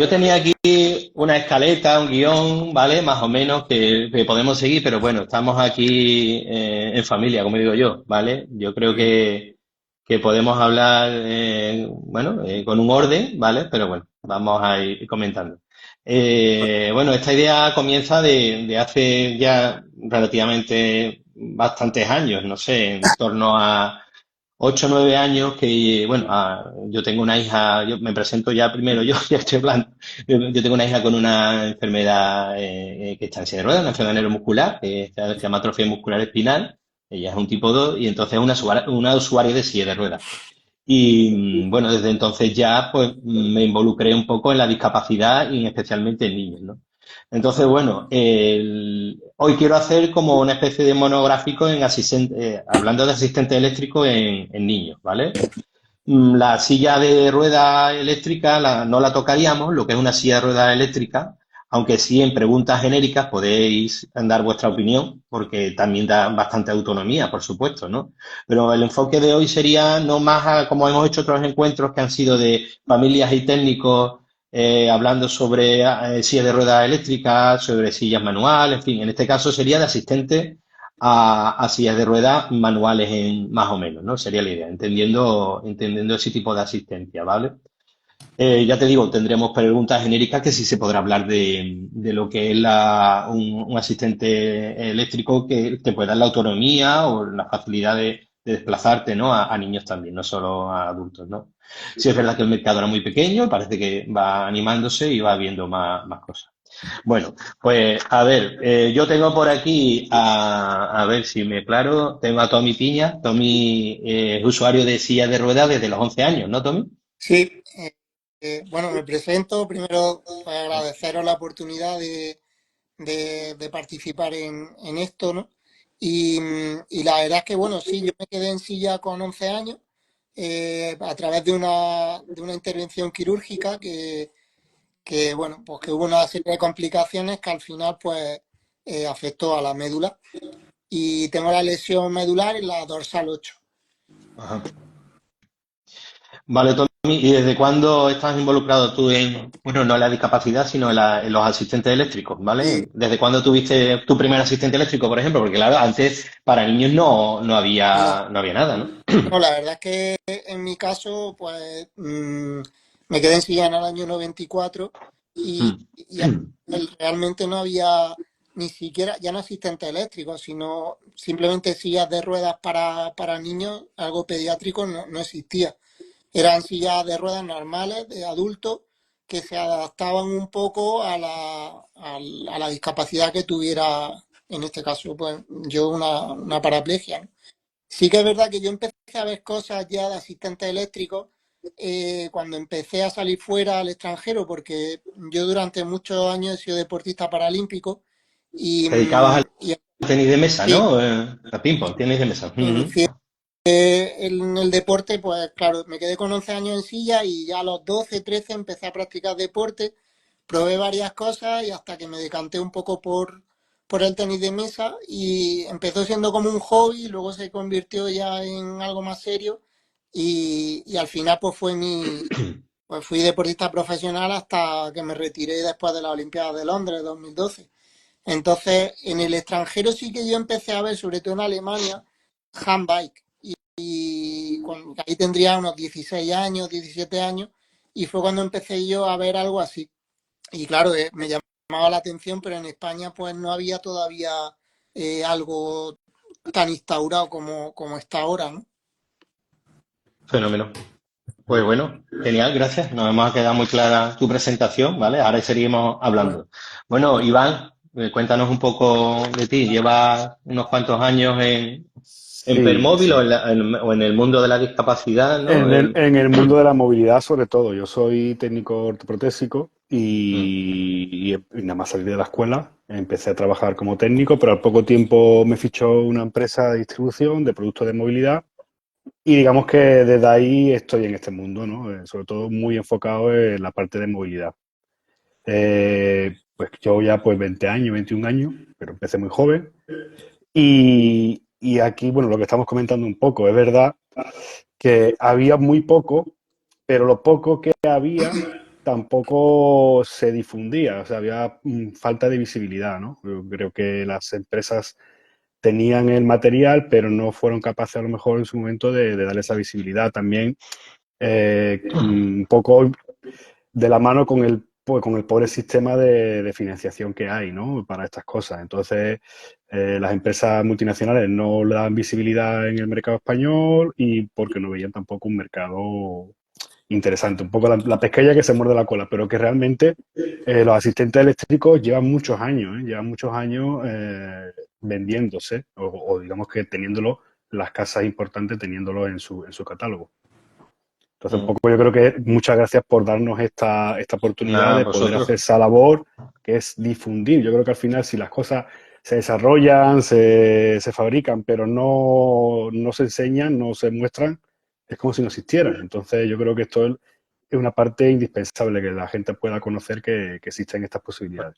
yo tenía aquí una escaleta, un guión, ¿vale? Más o menos que podemos seguir, pero bueno, estamos aquí en familia, como digo yo, ¿vale? Yo creo que podemos hablar, bueno, con un orden, ¿vale? Pero bueno, vamos a ir comentando. Bueno, esta idea comienza de hace ya relativamente bastantes años, no sé, en torno a 8 o 9 años que, bueno, yo tengo una hija, yo me presento ya primero, yo ya estoy hablando, yo tengo una hija con una enfermedad que está en silla de ruedas, una enfermedad neuromuscular, que se llama atrofia muscular espinal, ella es un tipo 2 y entonces es una usuaria de silla de ruedas. Y bueno, desde entonces ya pues me involucré un poco en la discapacidad y especialmente en niños, ¿no? Entonces, bueno, hoy quiero hacer como una especie de monográfico en hablando de asistente eléctrico en niños, ¿vale? La silla de rueda eléctrica no la tocaríamos, lo que es una silla de rueda eléctrica, aunque sí en preguntas genéricas podéis dar vuestra opinión, porque también da bastante autonomía, por supuesto, ¿no? Pero el enfoque de hoy sería no más como hemos hecho otros encuentros que han sido de familias y técnicos hablando sobre sillas de rueda eléctricas, sobre sillas manuales, en fin, en este caso sería de asistente a sillas de ruedas manuales más o menos, ¿no? Sería la idea, entendiendo ese tipo de asistencia, ¿vale? Ya te digo, tendremos preguntas genéricas que sí se podrá hablar de lo que es un asistente eléctrico que te puede dar la autonomía o la facilidad de desplazarte, ¿no? A niños también, no solo a adultos, ¿no? Sí es verdad que el mercado era muy pequeño, parece que va animándose y va viendo más cosas. Bueno, pues a ver, yo tengo por aquí, a ver si me aclaro, tengo a Tommy Piña. Tommy es usuario de silla de ruedas desde los 11 años, ¿no, Tommy? Sí, bueno, me presento. Primero, pues, agradeceros la oportunidad de participar en esto, ¿no? Y la verdad es que, bueno, sí, yo me quedé en silla con 11 años a través de una intervención quirúrgica que, bueno, pues que hubo una serie de complicaciones que al final, pues, afectó a la médula. Y tengo la lesión medular en la dorsal 8. Ajá. Vale, Tommy, ¿y desde cuándo estás involucrado tú bueno, no en la discapacidad, sino en los asistentes eléctricos, Y ¿vale? ¿Desde cuándo tuviste tu primer asistente eléctrico, por ejemplo? Porque claro, antes para niños no no, había, no había nada, ¿no? no, la verdad es que en mi caso, pues me quedé en silla en el año 94 y realmente no había ni siquiera, ya no asistente eléctrico, sino simplemente sillas de ruedas para niños, algo pediátrico no existía. Eran sillas de ruedas normales de adultos que se adaptaban un poco a la discapacidad que tuviera, en este caso, pues yo una paraplegia, ¿no? Sí que es verdad que yo empecé a ver cosas ya de asistentes eléctricos cuando empecé a salir fuera al extranjero, porque yo durante muchos años he sido deportista paralímpico y, Te dedicabas al y tenis de mesa, sí, ¿no? A ping-pong, tenis de mesa. Ujú. sí, en el deporte, pues claro, me quedé con 11 años en silla y ya a los 12 13 empecé a practicar deporte, probé varias cosas y hasta que me decanté un poco por el tenis de mesa y empezó siendo como un hobby, luego se convirtió ya en algo más serio y al final pues fui deportista profesional hasta que me retiré después de la Olimpiada de Londres 2012. Entonces, en el extranjero sí que yo empecé a ver, sobre todo en Alemania, handbike y ahí tendría unos 16 años, 17 años, y fue cuando empecé yo a ver algo así. Y claro, me llamaba la atención, pero en España pues no había todavía algo tan instaurado como está ahora, ¿no? Fenómeno. Pues bueno, genial, gracias. Nos hemos quedado muy clara tu presentación, ¿vale? Ahora seguimos Bueno, hablando. Bueno, Iván, cuéntanos un poco de ti. ¿Llevas unos cuantos años en Sí, Permóvil o sí. o en el mundo de la discapacidad, ¿no? En el mundo de la movilidad, sobre todo. Yo soy técnico ortoprotésico Mm, y nada más salir de la escuela empecé a trabajar como técnico, pero al poco tiempo me fichó una empresa de distribución de productos de movilidad y digamos que desde ahí estoy en este mundo, ¿no? Sobre todo muy enfocado en la parte de movilidad. Pues yo ya pues 20 años, 21 años, pero empecé muy joven. Y aquí, bueno, lo que estamos comentando un poco, es verdad que había muy poco, pero lo poco que había tampoco se difundía, o sea, había falta de visibilidad, ¿no? Yo creo que las empresas tenían el material, pero no fueron capaces a lo mejor en su momento de darle esa visibilidad. También un poco de la mano con el pobre sistema de financiación que hay, ¿no? Para estas cosas. Entonces, las empresas multinacionales no le dan visibilidad en el mercado español y porque no veían tampoco un mercado interesante. Un poco la pesqueña que se muerde la cola, pero que realmente los asistentes eléctricos llevan muchos años vendiéndose o digamos que teniéndolo, las casas importantes teniéndolo en su catálogo. Entonces, un Mm. poco yo creo que muchas gracias por darnos esta oportunidad Nada, de poder hacer vosotros. esa labor que es difundir. Yo creo que al final, si las cosas se desarrollan, se fabrican, pero no se enseñan, no se muestran, es como si no existieran. Entonces, yo creo que esto es una parte indispensable que la gente pueda conocer que existen estas posibilidades.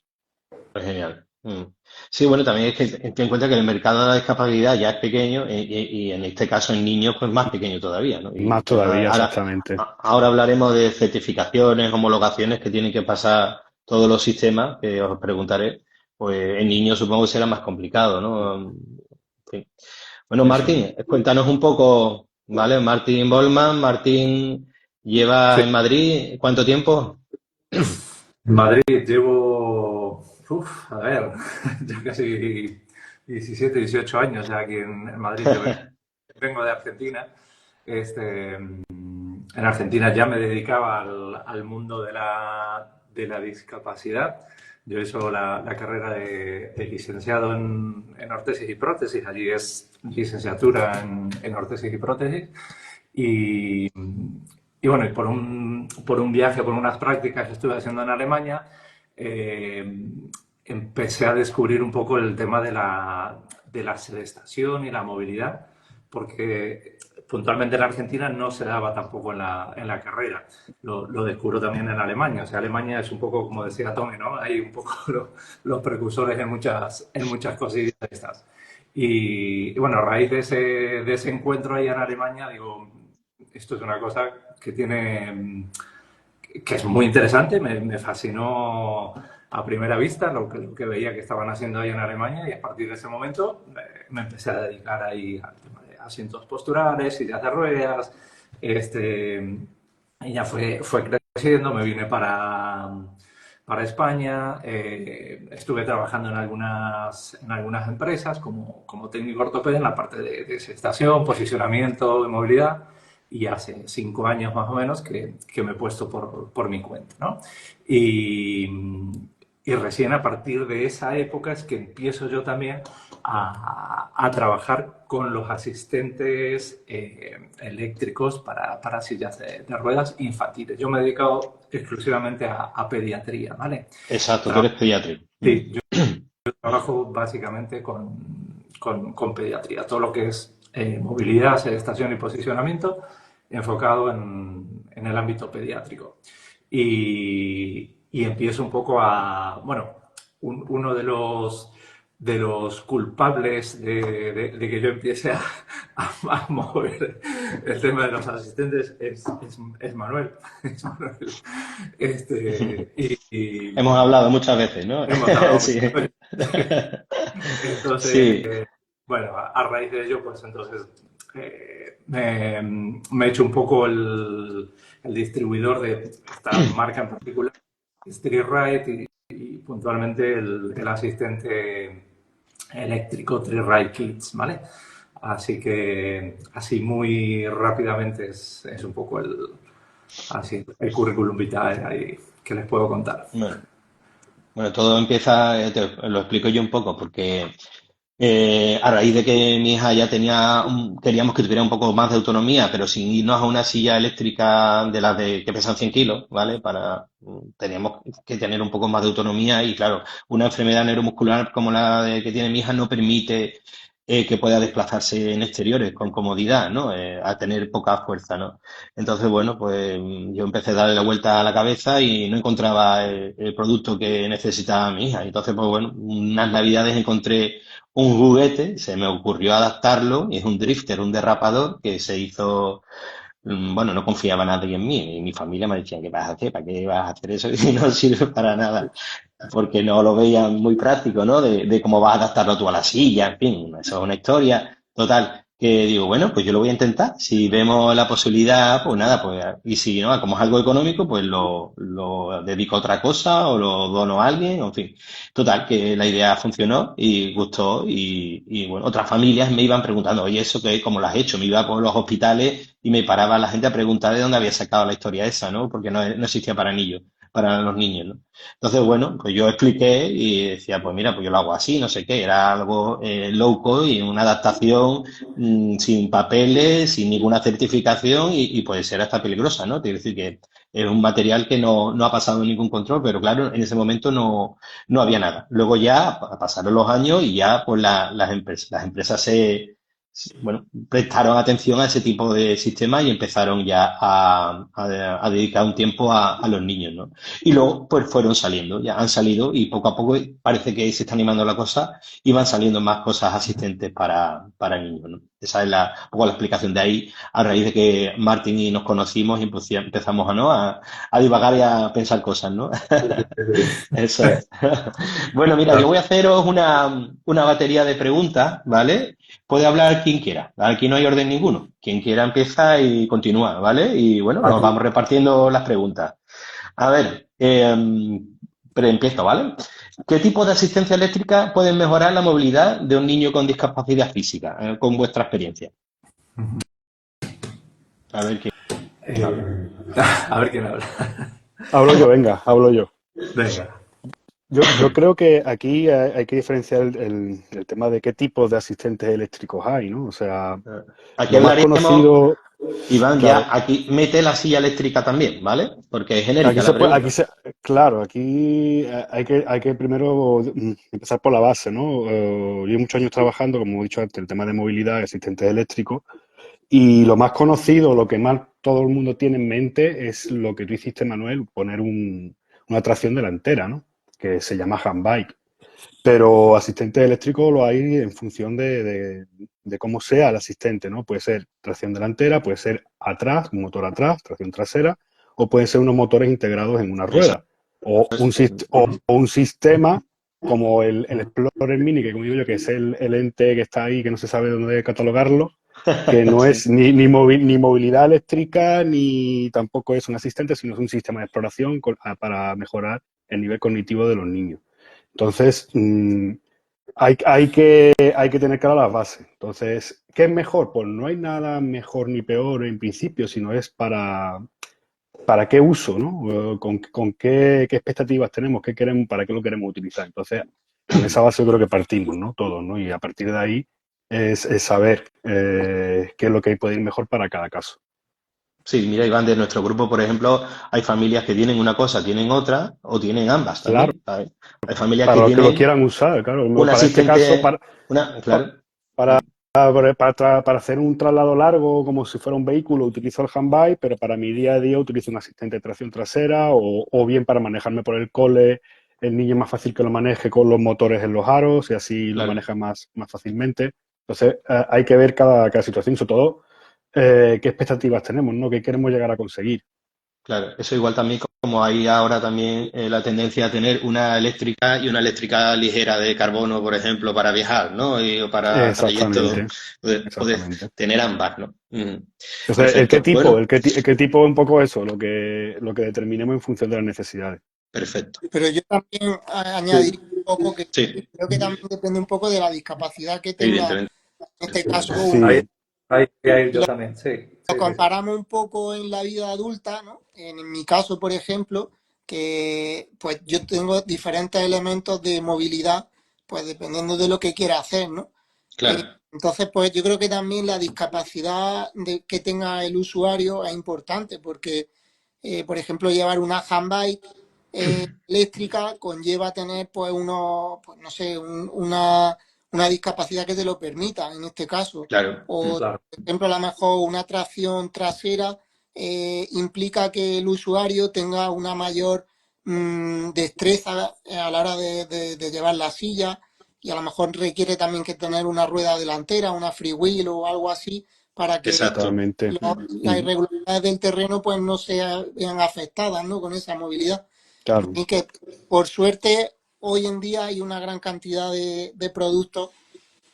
Pues genial. Mm. Sí, bueno, también es que ten en cuenta que el mercado de la discapacidad ya es pequeño y en este caso en niños pues más pequeño todavía, ¿no? Más Y todavía, ahora, exactamente. ahora hablaremos de certificaciones, homologaciones que tienen que pasar todos los sistemas, que os preguntaré. Pues en niños supongo que será más complicado, ¿no? En fin. Bueno, Eso. Martín, cuéntanos un poco, ¿vale? Martín Bollman, Martín lleva Sí. en Madrid, ¿cuánto tiempo? En Madrid llevo, a ver, ya casi 17, 18 años ya aquí en Madrid. Vengo de Argentina. En Argentina ya me dedicaba al mundo de la discapacidad. Yo he hecho la carrera de licenciado en ortesis y prótesis. Allí es licenciatura en ortesis y prótesis. Y, y bueno, y por un viaje, por unas prácticas que estuve haciendo en Alemania, eh, empecé a descubrir un poco el tema de la sedestación y la movilidad, porque puntualmente en Argentina no se daba tampoco en la carrera. Lo descubro también en Alemania. O sea, Alemania es un poco, como decía Tommy, ¿no? Hay un poco los precursores en muchas cosillas de estas. Y bueno, a raíz de ese encuentro ahí en Alemania, digo, esto es una cosa que tiene, que es muy interesante, me fascinó a primera vista lo que veía que estaban haciendo ahí en Alemania y a partir de ese momento me empecé a dedicar ahí al tema de asientos posturales, sillas de ruedas, y ya fue creciendo, me vine para España, estuve trabajando en algunas empresas como técnico ortopeda en la parte de gestación, posicionamiento, de movilidad y hace 5 años más o menos que me he puesto por mi cuenta, ¿no? Y, y recién a partir de esa época es que empiezo yo también a trabajar con los asistentes eléctricos para sillas de ruedas infantiles. Yo me he dedicado exclusivamente a pediatría, ¿vale? Exacto, tú eres pediátrico. Sí, yo trabajo básicamente con pediatría, todo lo que es movilidad, sedestación y posicionamiento enfocado en el ámbito pediátrico. Y empiezo un poco bueno, uno de los culpables de que yo empiece a mover el tema de los asistentes es Manuel. Es Manuel. Hemos hablado muchas veces, ¿no? Hemos hablado Sí. muchas veces. Entonces, Sí. bueno, a raíz de ello, pues entonces me he hecho un poco el distribuidor de esta marca en particular, Street Ride, y puntualmente el asistente eléctrico Tree Ride Kids, ¿vale? Así que, así muy rápidamente es un poco así, el currículum vitae ahí que les puedo contar. Bueno, todo empieza, lo explico yo un poco, porque a raíz de que mi hija ya queríamos que tuviera un poco más de autonomía, pero sin irnos a una silla eléctrica de las que pesan 100 kilos, ¿vale? Teníamos que tener un poco más de autonomía y claro, una enfermedad neuromuscular como que tiene mi hija no permite que pueda desplazarse en exteriores con comodidad, ¿no? A tener poca fuerza, ¿no? Entonces, bueno, pues yo empecé a darle la vuelta a la cabeza y no encontraba el producto que necesitaba mi hija. Entonces, pues bueno, unas navidades encontré un juguete, se me ocurrió adaptarlo y es un drifter, un derrapador que se hizo bueno, no confiaba nadie en mí. Y mi familia me decía, ¿qué vas a hacer? ¿Para qué vas a hacer eso? Y no sirve para nada. Porque no lo veían muy práctico, ¿no? De cómo vas a adaptarlo tú a la silla, en fin, eso es una historia. Total, que digo, bueno, pues yo lo voy a intentar. Si vemos la posibilidad, pues nada, pues, y si no, como es algo económico, pues lo dedico a otra cosa o lo dono a alguien, en fin. Total, que la idea funcionó y gustó y bueno, otras familias me iban preguntando, oye, ¿eso qué, cómo lo has hecho? Me iba por los hospitales y me paraba la gente a preguntar de dónde había sacado la historia esa, ¿no? Porque no existía para los niños, ¿no? Entonces, bueno, pues yo expliqué y decía, pues mira, pues yo lo hago así, no sé qué, era algo loco y una adaptación sin papeles, sin ninguna certificación y puede ser hasta peligrosa, ¿no? Quiere decir que es un material que no ha pasado ningún control, pero claro, en ese momento no había nada. Luego ya pasaron los años y ya pues las empresas bueno, prestaron atención a ese tipo de sistemas y empezaron ya a dedicar un tiempo a los niños, ¿no? Y luego, pues fueron saliendo, ya han salido y poco a poco parece que se está animando la cosa y van saliendo más cosas asistentes para niños, ¿no? Esa es un poco la explicación de ahí, a raíz de que Martín y nos conocimos y pues, ya empezamos ¿no? a divagar y a pensar cosas, ¿no? Eso es. Bueno, mira, yo voy a haceros una batería de preguntas, ¿vale? Puede hablar quien quiera, aquí no hay orden ninguno. Quien quiera empieza y continúa, ¿vale? Y bueno, nos Vale. vamos repartiendo las preguntas. A ver, pero empiezo, ¿vale? ¿Qué tipo de asistencia eléctrica puede mejorar la movilidad de un niño con discapacidad física, con vuestra experiencia? A ver quién habla. Eh, a ver quién habla. Hablo yo, venga, hablo yo. Venga. Yo creo que aquí hay que diferenciar el tema de qué tipos de asistentes eléctricos hay, ¿no? O sea, Aquí lo más hablaremos, conocido, Iván, claro, ya aquí mete la silla eléctrica también, ¿vale? Porque es genérica aquí la se puede, pregunta. claro, aquí hay que primero empezar por la base, ¿no? Llevo muchos años trabajando, como he dicho antes, el tema de movilidad y asistentes eléctricos, y lo más conocido, lo que más todo el mundo tiene en mente es lo que tú hiciste, Manuel, poner una tracción delantera, ¿no? Que se llama handbike. Pero asistente eléctrico lo hay en función de cómo sea el asistente, ¿no? Puede ser tracción delantera, puede ser atrás, un motor atrás, tracción trasera, o pueden ser unos motores integrados en una Eso rueda. O un, o un sistema como el Explorer Mini, que como digo yo, que es el ente que está ahí, que no se sabe dónde catalogarlo, que no Sí, es ni movilidad eléctrica, ni tampoco es un asistente, sino es un sistema de exploración para mejorar el nivel cognitivo de los niños. Entonces, hay que tener claras las bases. Entonces, ¿qué es mejor? Pues no hay nada mejor ni peor en principio, sino es para qué uso, ¿no? Con qué expectativas tenemos, qué queremos, para qué lo queremos utilizar. Entonces, con esa base yo creo que partimos, ¿no? Todos, ¿no? Y a partir de ahí es saber qué es lo que puede ir mejor para cada caso. sí, mira, Iván, de nuestro grupo, por ejemplo, hay familias que tienen una cosa, tienen otra, o tienen ambas Claro, también, ¿sabes? Hay familias que para los que lo tienen quieran usar, claro. un Para este caso, asistente, claro, para, para hacer un traslado largo como si fuera un vehículo utilizo el handbike, pero para mi día a día utilizo un asistente de tracción trasera o bien para manejarme por el cole, el niño es más fácil que lo maneje con los motores en los aros y así lo claro, maneja más fácilmente. Entonces hay que ver cada situación, sobre todo qué expectativas tenemos, ¿no? ¿Qué queremos llegar a conseguir? claro. Eso igual también como hay ahora también la tendencia a tener una eléctrica y una eléctrica ligera de carbono, por ejemplo, para viajar, ¿no? O para trayectos, Exactamente, poder exactamente. tener ambas, ¿no? Entonces, ¿el qué Perfecto. tipo? Bueno, El qué tipo un poco eso, lo que determinemos en función de las necesidades. perfecto. Pero yo también añadiría Sí, un poco que sí, creo que también depende un poco de la discapacidad que tenga, evidentemente. en este caso, Ahí, Sí, ahí quería ir y yo lo también, sí, sí, sí, sí. comparamos un poco en la vida adulta, ¿no? En mi caso, por ejemplo, que pues yo tengo diferentes elementos de movilidad, pues dependiendo de lo que quiera hacer, ¿no? Claro, Entonces, pues yo creo que también la discapacidad que tenga el usuario es importante, porque, por ejemplo, llevar una handbike eléctrica conlleva tener, pues, pues, no sé, una discapacidad que te lo permita, en este caso. claro. O, Claro. por ejemplo, a lo mejor una tracción trasera implica que el usuario tenga una mayor destreza a la hora de llevar la silla y a lo mejor requiere también que tener una rueda delantera, una freewheel o algo así, para que Exacto. Totalmente. las irregularidades del terreno pues no se vean afectadas, ¿no? Con esa movilidad. Claro, Y que por suerte hoy en día hay una gran cantidad de productos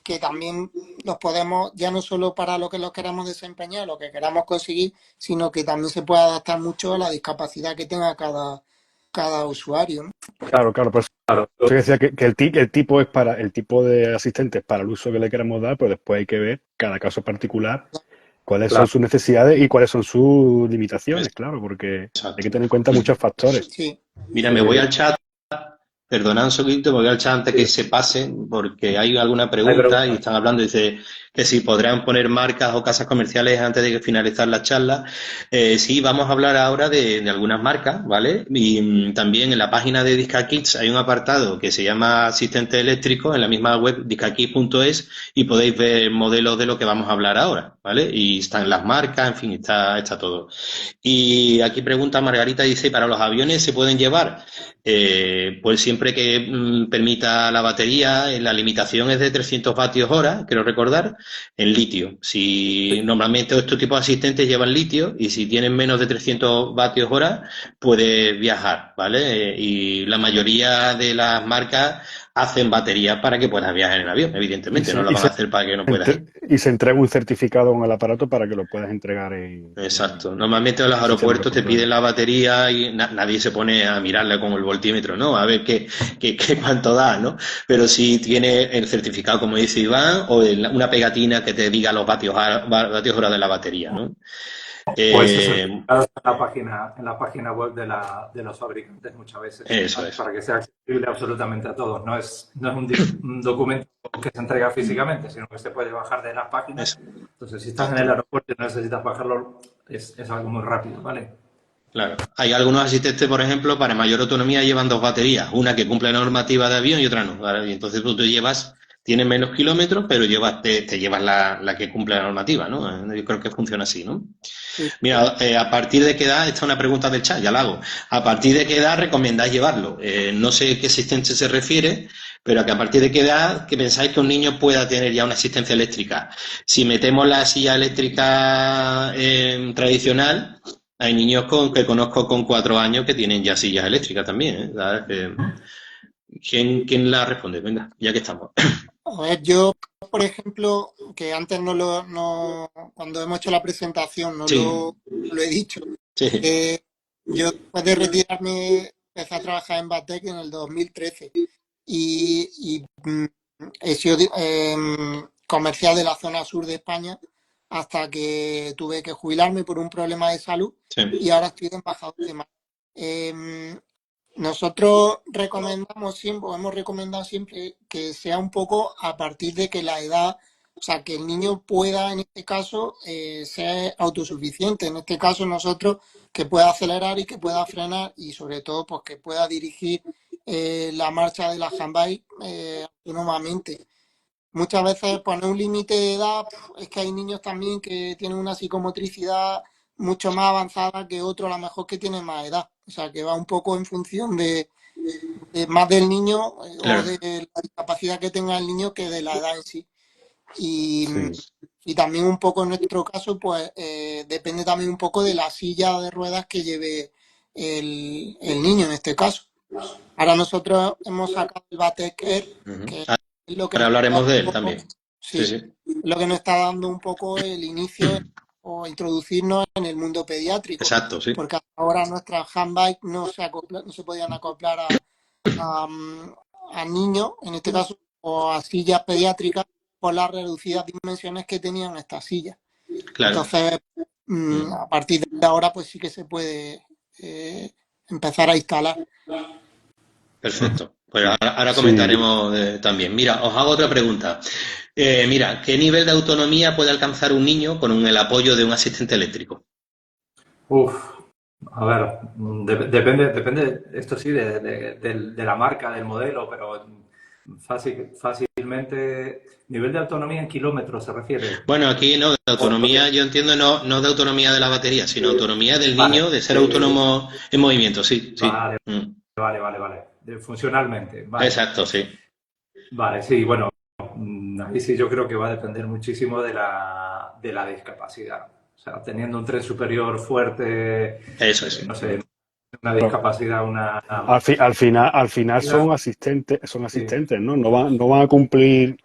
que también los podemos, ya no solo para lo que los queramos desempeñar, lo que queramos conseguir, sino que también se puede adaptar mucho a la discapacidad que tenga cada usuario, ¿no? claro, claro. Por eso Claro, yo decía que el tipo es para el tipo de asistente es para el uso que le queramos dar, pero después hay que ver cada caso particular cuáles son claro. sus necesidades y cuáles son sus limitaciones, claro, porque hay que Exacto. tener en cuenta muchos factores. Sí, Mira, me voy al chat. Perdonad un segundito, me voy al chat antes que se pase, porque hay alguna Hay pregunta y preguntas. están hablando, dice que si podrán poner marcas o casas comerciales antes de finalizar la charla. Sí, vamos a hablar ahora de algunas marcas, ¿vale? Y también en la página de DiscaKids hay un apartado que se llama Asistente Eléctrico, en la misma web discakids.es, y podéis ver modelos de lo que vamos a hablar ahora, ¿vale? Y están las marcas, en fin, está todo. Y aquí pregunta Margarita, dice, ¿para los aviones se pueden llevar? Pues siempre que permita la batería, la limitación es de 300 vatios hora, quiero recordar, en litio. Si normalmente estos tipos de asistentes llevan litio y si tienen menos de 300 vatios hora, puedes viajar, ¿vale? Y la mayoría de las marcas hacen baterías para que puedas viajar en avión, Y evidentemente, no se, la y van a se, hacer para que no puedas ir. y se entrega un certificado con el aparato para que lo puedas entregar Exacto. Normalmente en los en el sistema aeropuertos te piden aeroportuario. la batería y nadie se pone a mirarla con el voltímetro, ¿no? A ver qué cuánto da, ¿no? Pero si tiene el certificado, como dice Iván, o una pegatina que te diga los vatios hora de la batería, ¿no? O esos Eh, certificados en la página web de los fabricantes muchas veces, eso ¿vale? es. Para que sea accesible absolutamente a todos. No es un documento que se entrega físicamente, sino que se puede bajar de las páginas. Entonces, si estás en el Exacto. aeropuerto y necesitas bajarlo, es algo muy rápido, ¿vale? Claro. Hay algunos asistentes, por ejemplo, para mayor autonomía llevan dos baterías, una que cumple la normativa de avión y otra no, ¿vale? Y entonces tú te llevas, tienes menos kilómetros, pero te llevas la que cumple la normativa, ¿no? Yo creo que funciona así, ¿no? sí. Mira, ¿a partir de qué edad? Esta es una pregunta del chat, ya la hago. ¿A partir de qué edad recomendáis llevarlo? No sé qué asistente se refiere, pero que a partir de qué edad que pensáis que un niño pueda tener ya una asistencia eléctrica. Si metemos la silla eléctrica tradicional, hay niños que conozco con 4 años que tienen ya sillas eléctricas también, ¿eh? ¿Sabes? ¿Quién la responde? Venga, ya que estamos. A ver, yo, por ejemplo, que antes cuando hemos hecho la presentación Sí, no lo he dicho, sí, yo después de retirarme empecé a trabajar en Batec en el 2013 y he sido comercial de la zona sur de España hasta que tuve que jubilarme por un problema de salud y sí. ahora estoy de embajador de mar. Em, Nosotros recomendamos siempre, o hemos recomendado siempre que sea un poco a partir de que la edad, o sea, que el niño pueda en este caso ser autosuficiente. En este caso nosotros que pueda acelerar y que pueda frenar y sobre todo pues que pueda dirigir la marcha de la handbike autónomamente. Muchas veces poner un límite de edad, es que hay niños también que tienen una psicomotricidad mucho más avanzada que otros, a lo mejor que tienen más edad. O sea, que va un poco en función de más del niño o Claro. de la discapacidad que tenga el niño que de la edad en sí. Y, Sí, y también un poco en nuestro caso, pues depende también un poco de la silla de ruedas que lleve el niño en este caso. Ahora nosotros hemos sacado el Batec Air, Ujú. que es lo que Ahora nos está hablaremos dando de un él poco, también. Sí, sí, sí. lo que nos está dando un poco el inicio o introducirnos en el mundo pediátrico, Exacto, sí. porque hasta ahora nuestras handbike no se podían acoplar a, a niños, en este caso, o a sillas pediátricas por las reducidas dimensiones que tenían estas sillas. Claro. Entonces, Mm. a partir de ahora, pues sí que se puede empezar a instalar. Perfecto. Pues ahora sí. comentaremos también. Mira, os hago otra pregunta. Mira, ¿qué nivel de autonomía puede alcanzar un niño con el apoyo de un asistente eléctrico? Uf, a ver, depende, esto sí, de la marca, del modelo, pero fácilmente, nivel de autonomía en kilómetros se refiere. Bueno, aquí no, de autonomía, yo entiendo no de autonomía de la batería, sino autonomía del Vale, niño de ser autónomo en movimiento, sí, sí. vale, vale. Funcionalmente, vale. Exacto, sí. Vale, sí, bueno, ahí sí yo creo que va a depender muchísimo de la discapacidad. O sea, teniendo un tren superior fuerte, Eso es. no sé, una discapacidad, una... Al final son asistentes, ¿no? No van a cumplir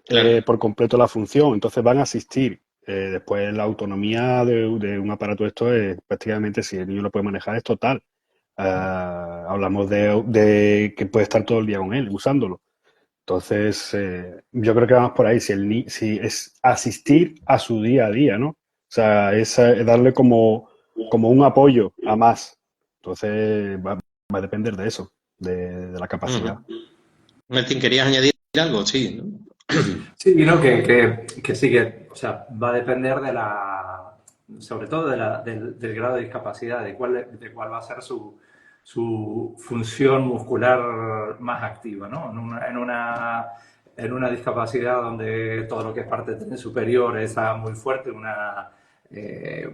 Claro. por completo la función, entonces van a asistir. Después la autonomía de un aparato de esto es prácticamente, si el niño lo puede manejar, es total. Hablamos de que puede estar todo el día con él, usándolo. Entonces, yo creo que vamos por ahí, si es asistir a su día a día, ¿no? O sea, es darle como un apoyo a más. Entonces, va a depender de eso, de la capacidad. Martín, ¿querías añadir algo? Sí, ¿no? Sí, no, que sí, que, o sea, va a depender de sobre todo del grado de discapacidad, de cuál va a ser su función muscular más activa, ¿no? En una discapacidad donde todo lo que es parte del tren superior está muy fuerte, eh,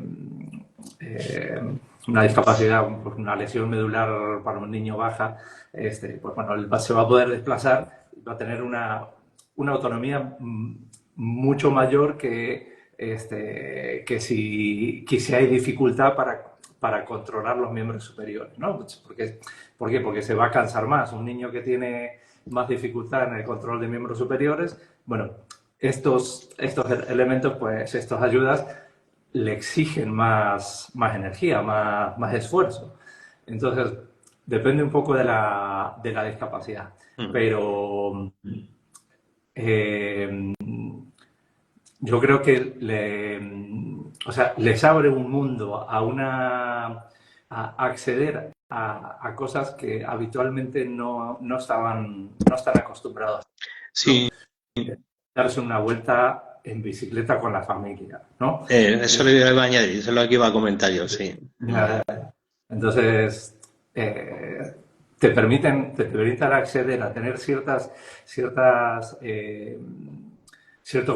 una discapacidad, pues una lesión medular para un niño baja, pues bueno, él se va a poder desplazar, va a tener una autonomía mucho mayor que si hay dificultad para controlar los miembros superiores, ¿no? ¿Por qué? Porque se va a cansar más. Un niño que tiene más dificultad en el control de miembros superiores, bueno, estos elementos, pues estas ayudas le exigen más energía, más esfuerzo. Entonces, depende un poco de la discapacidad. Pero yo creo que les abre un mundo a acceder a cosas que habitualmente no están acostumbrados. Sí, Darse una vuelta en bicicleta con la familia, ¿no? eso lo iba a añadir, eso es lo que iba a comentar yo, sí. Entonces, te permiten acceder a tener ciertos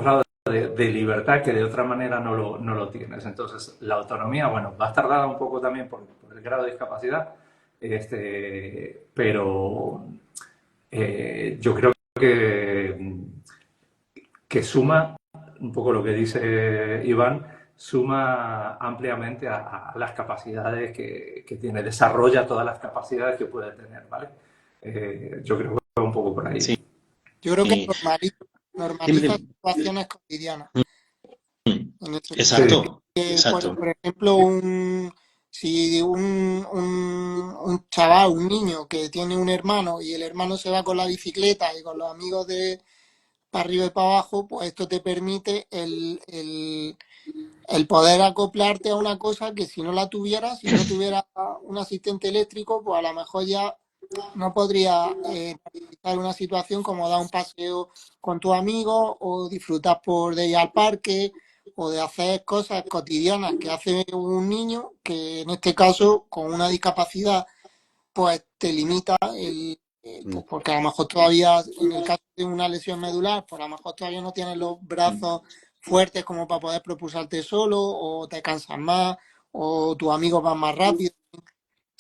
grados de libertad que de otra manera no lo tienes. Entonces, la autonomía, bueno, va a estar dada un poco también por el grado de discapacidad, pero yo creo que suma, un poco lo que dice Iván, suma ampliamente a las capacidades que tiene, desarrolla todas las capacidades que puede tener, ¿vale? Yo creo que va un poco por ahí. Sí. Yo creo que Sí. normaliza situaciones cotidianas. En este Exacto, sentido, exacto. por ejemplo, si un chaval, un niño que tiene un hermano y el hermano se va con la bicicleta y con los amigos de para arriba y para abajo, pues esto te permite el poder acoplarte a una cosa que si no la tuvieras, si no tuviera un asistente eléctrico, pues a lo mejor ya no podría realizar una situación como dar un paseo con tus amigos o disfrutar de ir al parque o de hacer cosas cotidianas que hace un niño que en este caso con una discapacidad pues te limita pues porque a lo mejor todavía en el caso de una lesión medular pues a lo mejor todavía no tienes los brazos fuertes como para poder propulsarte solo o te cansas más o tus amigos van más rápido.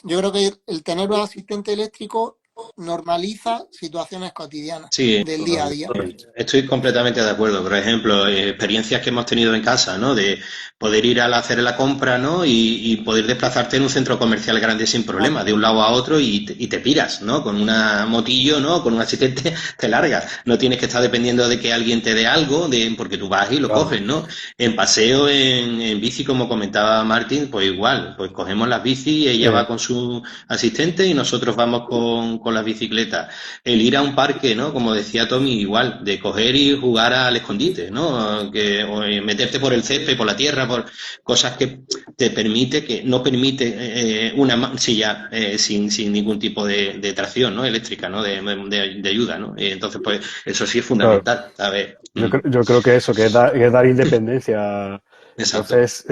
Yo creo que el tener un asistente eléctrico normaliza situaciones cotidianas Sí, del día a día. estoy completamente de acuerdo. Por ejemplo, experiencias que hemos tenido en casa, ¿no? De poder ir a hacer la compra, ¿no? Y poder desplazarte en un centro comercial grande sin problema, de un lado a otro y te piras, ¿no? Con una motillo, ¿no? Con un asistente te largas. No tienes que estar dependiendo de que alguien te dé algo, porque tú vas y lo coges, ¿no? En paseo, en bici, como comentaba Martín, pues igual, pues cogemos las bicis, ella va con su asistente y nosotros vamos con las bicicletas. El ir a un parque, ¿no? Como decía Tommy, igual, de coger y jugar al escondite, ¿no? O meterte por el césped, por la tierra, por cosas que te permite, que no permite una silla sin ningún tipo de tracción, ¿no? Eléctrica, ¿no? De ayuda, ¿no? Entonces, pues, eso sí es fundamental, ¿sabes? Yo creo que eso, que es dar independencia. Exacto. Entonces,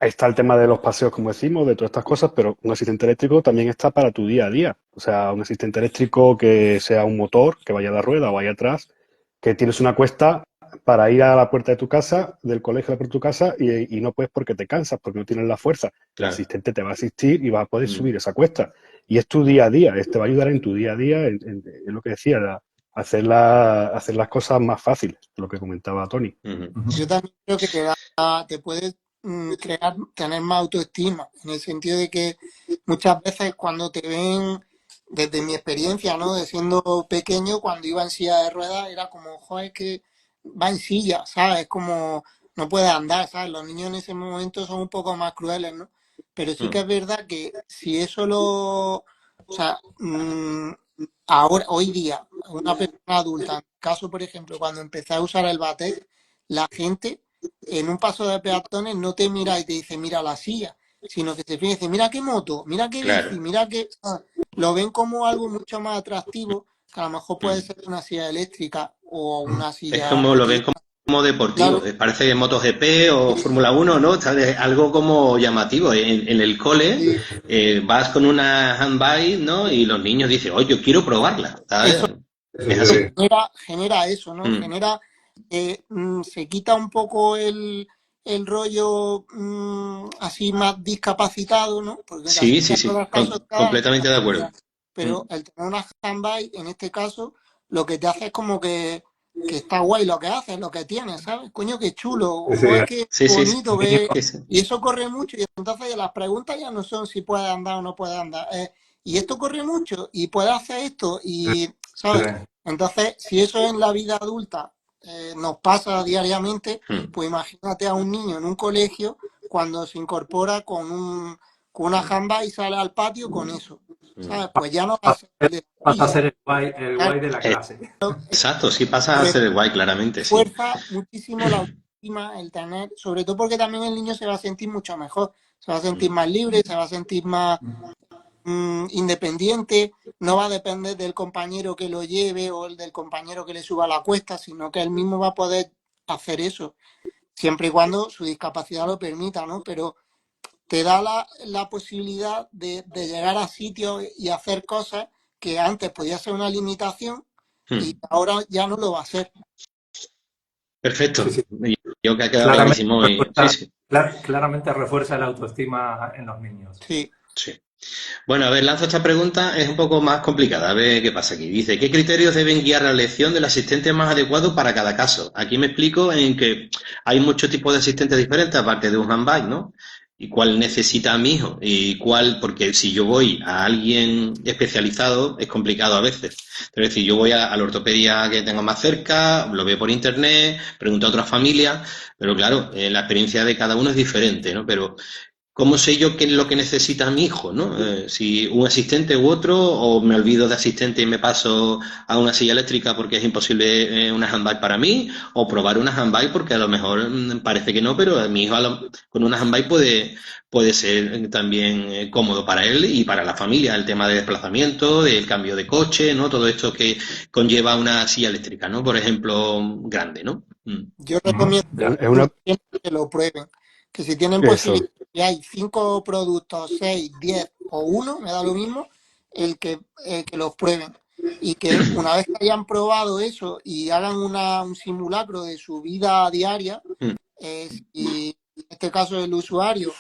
ahí está el tema de los paseos, como decimos, de todas estas cosas, pero un asistente eléctrico también está para tu día a día. O sea, un asistente eléctrico que sea un motor, que vaya a la rueda o vaya atrás, que tienes una cuesta para ir a la puerta de tu casa, del colegio a la puerta de tu casa, y no puedes porque te cansas, porque no tienes la fuerza. El Claro. asistente te va a asistir y vas a poder subir esa cuesta. Y es tu día a día, te va a ayudar en tu día a día, en lo que decía, hacer las cosas más fáciles, lo que comentaba Tony. Yo también creo que te puedes tener más autoestima, en el sentido de que muchas veces cuando te ven, desde mi experiencia, ¿no? De siendo pequeño, cuando iba en silla de ruedas, era como, joder, que va en silla, ¿sabes? Es como, no puede andar, ¿sabes? Los niños en ese momento son un poco más crueles, ¿no? Pero sí que es verdad que si eso o sea, ahora, hoy día, una persona adulta, en mi caso, por ejemplo, cuando empecé a usar el Batec, la gente en un paso de peatones no te mira y te dice, mira la silla, sino que se fija y dice, mira qué moto, mira qué bici, Claro. mira qué... Lo ven como algo mucho más atractivo, que a lo mejor puede ser una silla eléctrica o una Es silla como lo ven pequeña. como deportivo. Claro, Parece MotoGP o Fórmula 1, ¿no? ¿Sabes? Algo como llamativo. En el cole sí, vas con una handbike, ¿no? Y los niños dicen, oye, yo quiero probarla, ¿sabes? eso Es así. genera eso, ¿no? Mm. Genera, se quita un poco el rollo así más discapacitado, ¿no? Porque la Sí, silla sí, de sí. ruedas está asociada a Completamente de acuerdo. discapacidad, pero el tener una handbike, en este caso, lo que te hace es como que está guay lo que haces, lo que tienes, ¿sabes? Coño, qué chulo, o es que Sí, sí, bonito sí, ver, sí. y eso corre mucho, y entonces las preguntas ya no son si puede andar o no puede andar, y esto corre mucho, y puede hacer esto, y, ¿sabes? Entonces, si eso en la vida adulta nos pasa diariamente, Mm. pues imagínate a un niño en un colegio cuando se incorpora con una jamba y sale al patio con eso, ¿sabes? Pues ya no va a ser el de la Pasa a silla. ser el Claro, guay de la clase. Exacto, sí pasa a ser el guay, claramente, sí. refuerza muchísimo la autoestima, el tener, sobre todo porque también el niño se va a sentir mucho mejor, se va a sentir más libre, se va a sentir más independiente, no va a depender del compañero que lo lleve o el del compañero que le suba la cuesta, sino que él mismo va a poder hacer eso, siempre y cuando su discapacidad lo permita, ¿no? Pero te da la posibilidad de llegar a sitios y hacer cosas que antes podía ser una limitación y Mm. ahora ya no lo va a ser. Perfecto. Sí, sí. Yo que ha quedado Claramente clarísimo. Sí, refuerza, sí, claramente refuerza la autoestima en los niños. Sí. sí. Bueno, a ver, lanzo esta pregunta, es un poco más complicada, a ver qué pasa aquí. Dice, ¿qué criterios deben guiar la elección del asistente más adecuado para cada caso? Aquí me explico en que hay muchos tipos de asistentes diferentes, aparte de un handbike, ¿no? Y cuál necesita a mi hijo y cuál, porque si yo voy a alguien especializado es complicado a veces. Es decir, yo voy a la ortopedia que tengo más cerca, lo veo por internet, pregunto a otras familias, pero claro, la experiencia de cada uno es diferente, ¿no? Pero ¿cómo sé yo qué es lo que necesita mi hijo, ¿no? Si un asistente u otro, o me olvido de asistente y me paso a una silla eléctrica porque es imposible una handbike para mí, o probar una handbike porque a lo mejor parece que no, pero mi hijo con una handbike puede ser también cómodo para él y para la familia, el tema de desplazamiento, del cambio de coche, ¿no? Todo esto que conlleva una silla eléctrica, ¿no? Por ejemplo, grande, ¿no? Yo recomiendo Es una... que lo prueben, que si tienen Eso. posibilidad y hay 5 productos, 6, 10 o uno, me da lo mismo, que los prueben. Y que una vez que hayan probado eso y hagan un simulacro de su vida diaria, Mm, si en este caso el usuario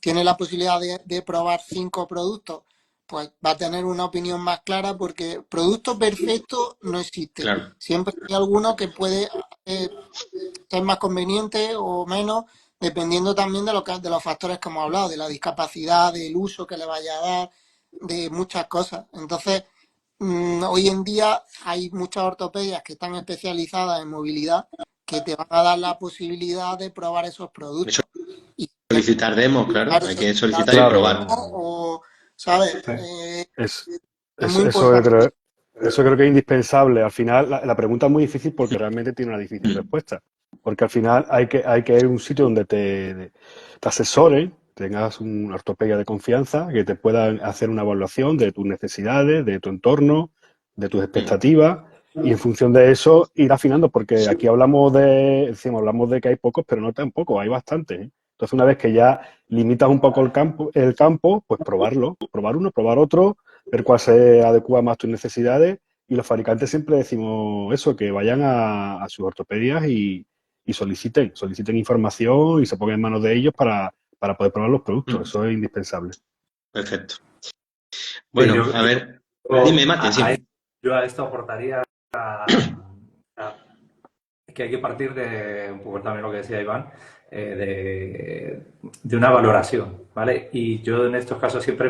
tiene la posibilidad de probar 5 productos, pues va a tener una opinión más clara porque producto perfecto no existe. claro. Siempre hay alguno que puede ser más conveniente o menos, dependiendo también de los factores que hemos hablado, de la discapacidad, del uso que le vaya a dar, de muchas cosas. Entonces, hoy en día hay muchas ortopedias que están especializadas en movilidad que te van a dar la posibilidad de probar esos productos. Y Solicitar demos, claro, claro, hay que solicitar y Claro, probar. o, ¿sabes? Sí. es, Es muy eso, importante. eso creo que es indispensable. Al final, la pregunta es muy difícil porque realmente tiene una difícil respuesta. Porque al final hay que ir a un sitio donde te asesoren, tengas una ortopedia de confianza, que te puedan hacer una evaluación de tus necesidades, de tu entorno, de tus expectativas, y en función de eso ir afinando, porque aquí hablamos de que hay pocos, pero no tampoco, hay bastantes, ¿eh? Entonces, una vez que ya limitas un poco el campo, pues probarlo, probar uno, probar otro, ver cuál se adecua más a tus necesidades. Y los fabricantes siempre decimos eso, que vayan a sus ortopedias y soliciten información y se pongan en manos de ellos para poder probar los productos. Eso es indispensable. Perfecto. Sí, Bueno, a ver, dime, Mati, sí. yo a esto aportaría a que hay que partir de un poco también lo que decía Iván, de una valoración, ¿vale? Y yo en estos casos siempre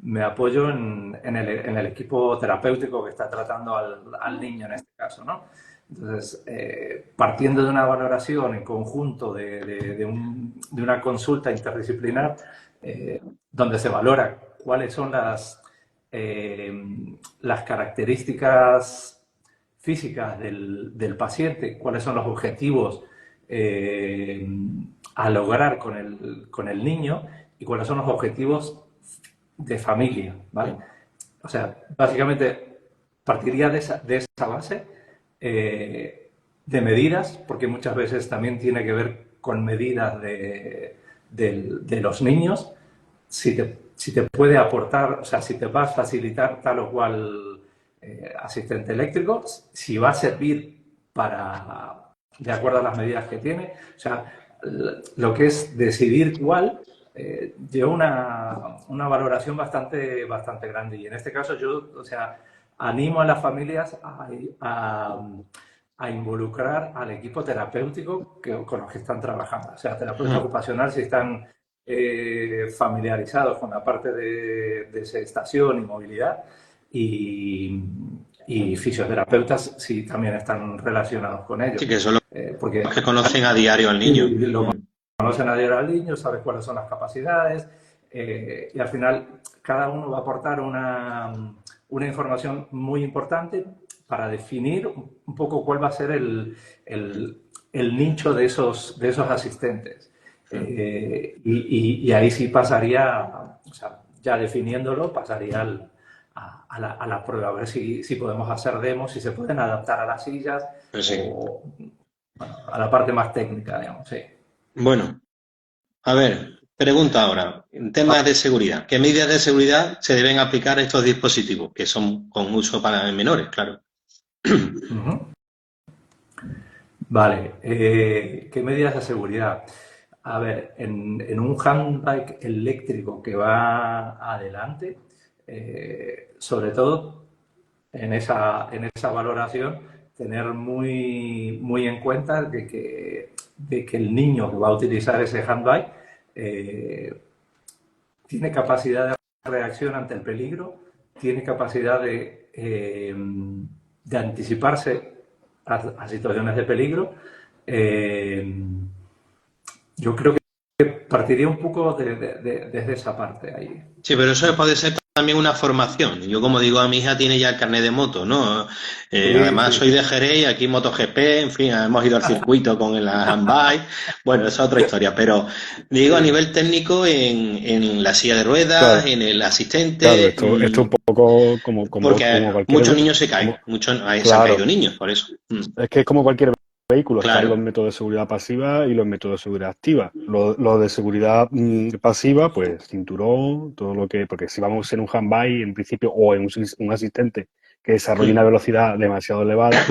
me apoyo en el equipo terapéutico que está tratando al niño en este caso, ¿no? Entonces, partiendo de una valoración en conjunto de una consulta interdisciplinar, donde se valora cuáles son las características físicas del paciente, cuáles son los objetivos a lograr con el niño y cuáles son los objetivos de familia, ¿vale? O sea, básicamente partiría de esa base de medidas, porque muchas veces también tiene que ver con medidas de los niños, si te puede aportar, o sea, si te va a facilitar tal o cual asistente eléctrico, si va a servir de acuerdo a las medidas que tiene, o sea, lo que es decidir cuál, lleva una valoración bastante grande. Y en este caso yo, o sea, animo a las familias a involucrar al equipo terapéutico con los que están trabajando. O sea, terapeuta ocupacional, si están familiarizados con la parte de gestación y movilidad, y fisioterapeutas si también están relacionados con ellos. Sí, que son porque los que conocen a diario al niño. Lo conocen a diario al niño, sabes cuáles son las capacidades, y al final cada uno va a aportar una información muy importante para definir un poco cuál va a ser el nicho de esos asistentes. Y ahí sí pasaría, o sea, ya definiéndolo, pasaría a la prueba, a ver si podemos hacer demos, si se pueden adaptar a las sillas, Pues sí. o bueno, a la parte más técnica, digamos, sí. Bueno, a ver, pregunta ahora, en temas de seguridad, ¿qué medidas de seguridad se deben aplicar a estos dispositivos que son con uso para menores, claro? Vale, ¿qué medidas de seguridad? A ver, en un handbike eléctrico que va adelante, sobre todo en esa valoración, tener muy en cuenta de que el niño que va a utilizar ese handbike tiene capacidad de reacción ante el peligro, tiene capacidad de anticiparse a situaciones de peligro. Yo creo que partiría un poco desde esa parte ahí. Sí, pero eso puede ser también una formación. Yo, como digo, a mi hija tiene ya el carnet de moto, ¿no? Además, soy de Jerez y aquí MotoGP, en fin, hemos ido al circuito con el handbike. Bueno, esa es otra historia, pero digo a nivel técnico en la silla de ruedas, en el asistente. Claro, esto un poco como porque cualquier... muchos niños se caen, se han caído niños, por eso. Es que es como cualquier vehículo, Claro. Están los métodos de seguridad pasiva y los métodos de seguridad activa. Lo de seguridad pasiva, pues cinturón, todo lo que... Porque si vamos en un handbike, en principio, o en un asistente que desarrolle una velocidad demasiado elevada,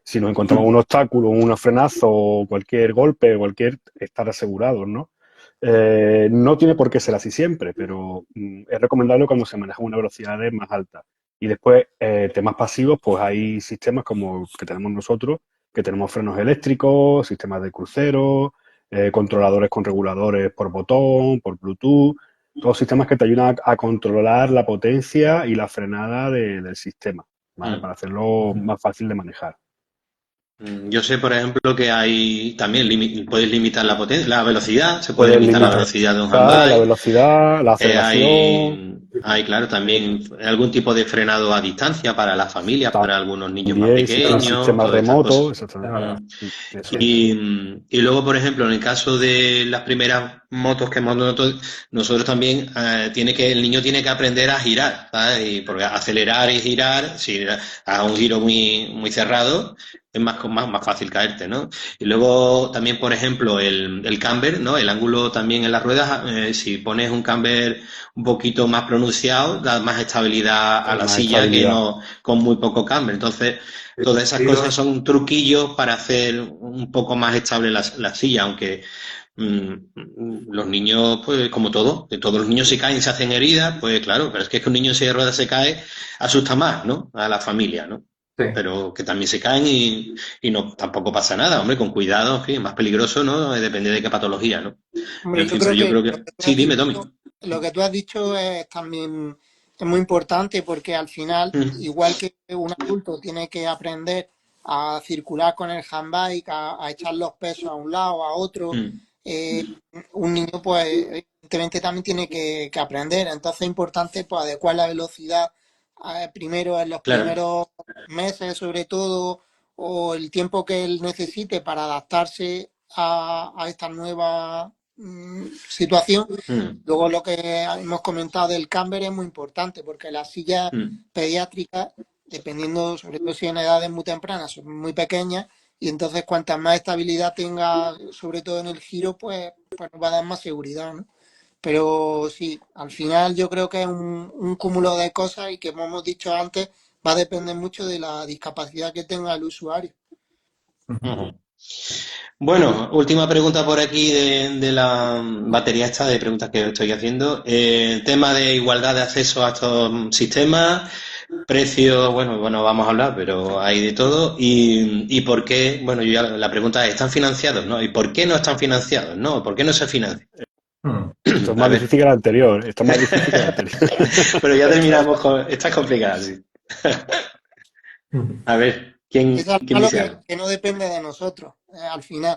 si nos encontramos un obstáculo, un frenazo, o cualquier golpe, estar asegurados, ¿no? No tiene por qué ser así siempre, pero es recomendable cuando se maneja una velocidad más alta. Y después, temas pasivos, pues hay sistemas como que tenemos nosotros, que tenemos frenos eléctricos, sistemas de crucero, controladores con reguladores por botón, por Bluetooth, todos sistemas que te ayudan a controlar la potencia y la frenada del sistema, ¿vale? Para hacerlo más fácil de manejar. Yo sé, por ejemplo, que hay también puedes limitar la potencia, la velocidad, se puede limitar la velocidad de un handbike. La velocidad, la aceleración. Hay, claro, también algún tipo de frenado a distancia para las familias, para algunos niños más pequeños. Sistemas remotos, y luego, por ejemplo, en el caso de las primeras motos que hemos notado, nosotros también el niño tiene que aprender a girar, ¿sabes? Porque acelerar y girar, si a un giro muy cerrado, es más fácil caerte, ¿no? Y luego también, por ejemplo, el camber, ¿no? El ángulo también en las ruedas, si pones un camber un poquito más pronunciado, da más estabilidad a la silla que no con muy poco camber. Entonces, todas esas cosas son truquillos para hacer un poco más estable la silla, aunque los niños, pues como todo, que todos los niños se caen, se hacen heridas, pues claro, pero es que un niño en silla de ruedas se cae, asusta más, ¿no? A la familia, ¿no? Sí. Pero que también se caen y no, tampoco pasa nada, hombre, con cuidado, en fin, más peligroso, ¿no? Depende de qué patología, ¿no? Pero Hombre, en yo fin, pero creo yo que creo lo que... que tú Sí, has dime, dicho, Tommy. lo que tú has dicho es también es muy importante porque al final, Mm, igual que un adulto tiene que aprender a circular con el handbike, a echar los pesos a un lado, a otro, mm, eh, un niño pues evidentemente también tiene que aprender. Entonces es importante pues adecuar la velocidad primero en los claro. primeros meses sobre todo o el tiempo que él necesite para adaptarse a esta nueva situación. Mm, Luego lo que hemos comentado del camber es muy importante porque las sillas mm. pediátricas, dependiendo, sobre todo si en edades muy tempranas, son muy pequeñas y entonces cuanta más estabilidad tenga, sobre todo en el giro, pues nos va a dar más seguridad, ¿no? Pero sí, al final yo creo que es un cúmulo de cosas y que, como hemos dicho antes, va a depender mucho de la discapacidad que tenga el usuario. Ujú. Bueno, última pregunta por aquí de la batería esta de preguntas que estoy haciendo. Tema de igualdad de acceso a estos sistemas, precios, bueno, vamos a hablar, pero hay de todo. Y por qué, bueno, yo ya la pregunta es, ¿están financiados, no? ¿Y por qué no están financiados, no? ¿Por qué no se financian? Mm. Esto es A más difícil ver, que el anterior. Esto es más difícil que el anterior. pero ya terminamos con, esta es complicada, sí. Mm. A ver, Es ¿quién algo dice algo? que no depende de nosotros, al final.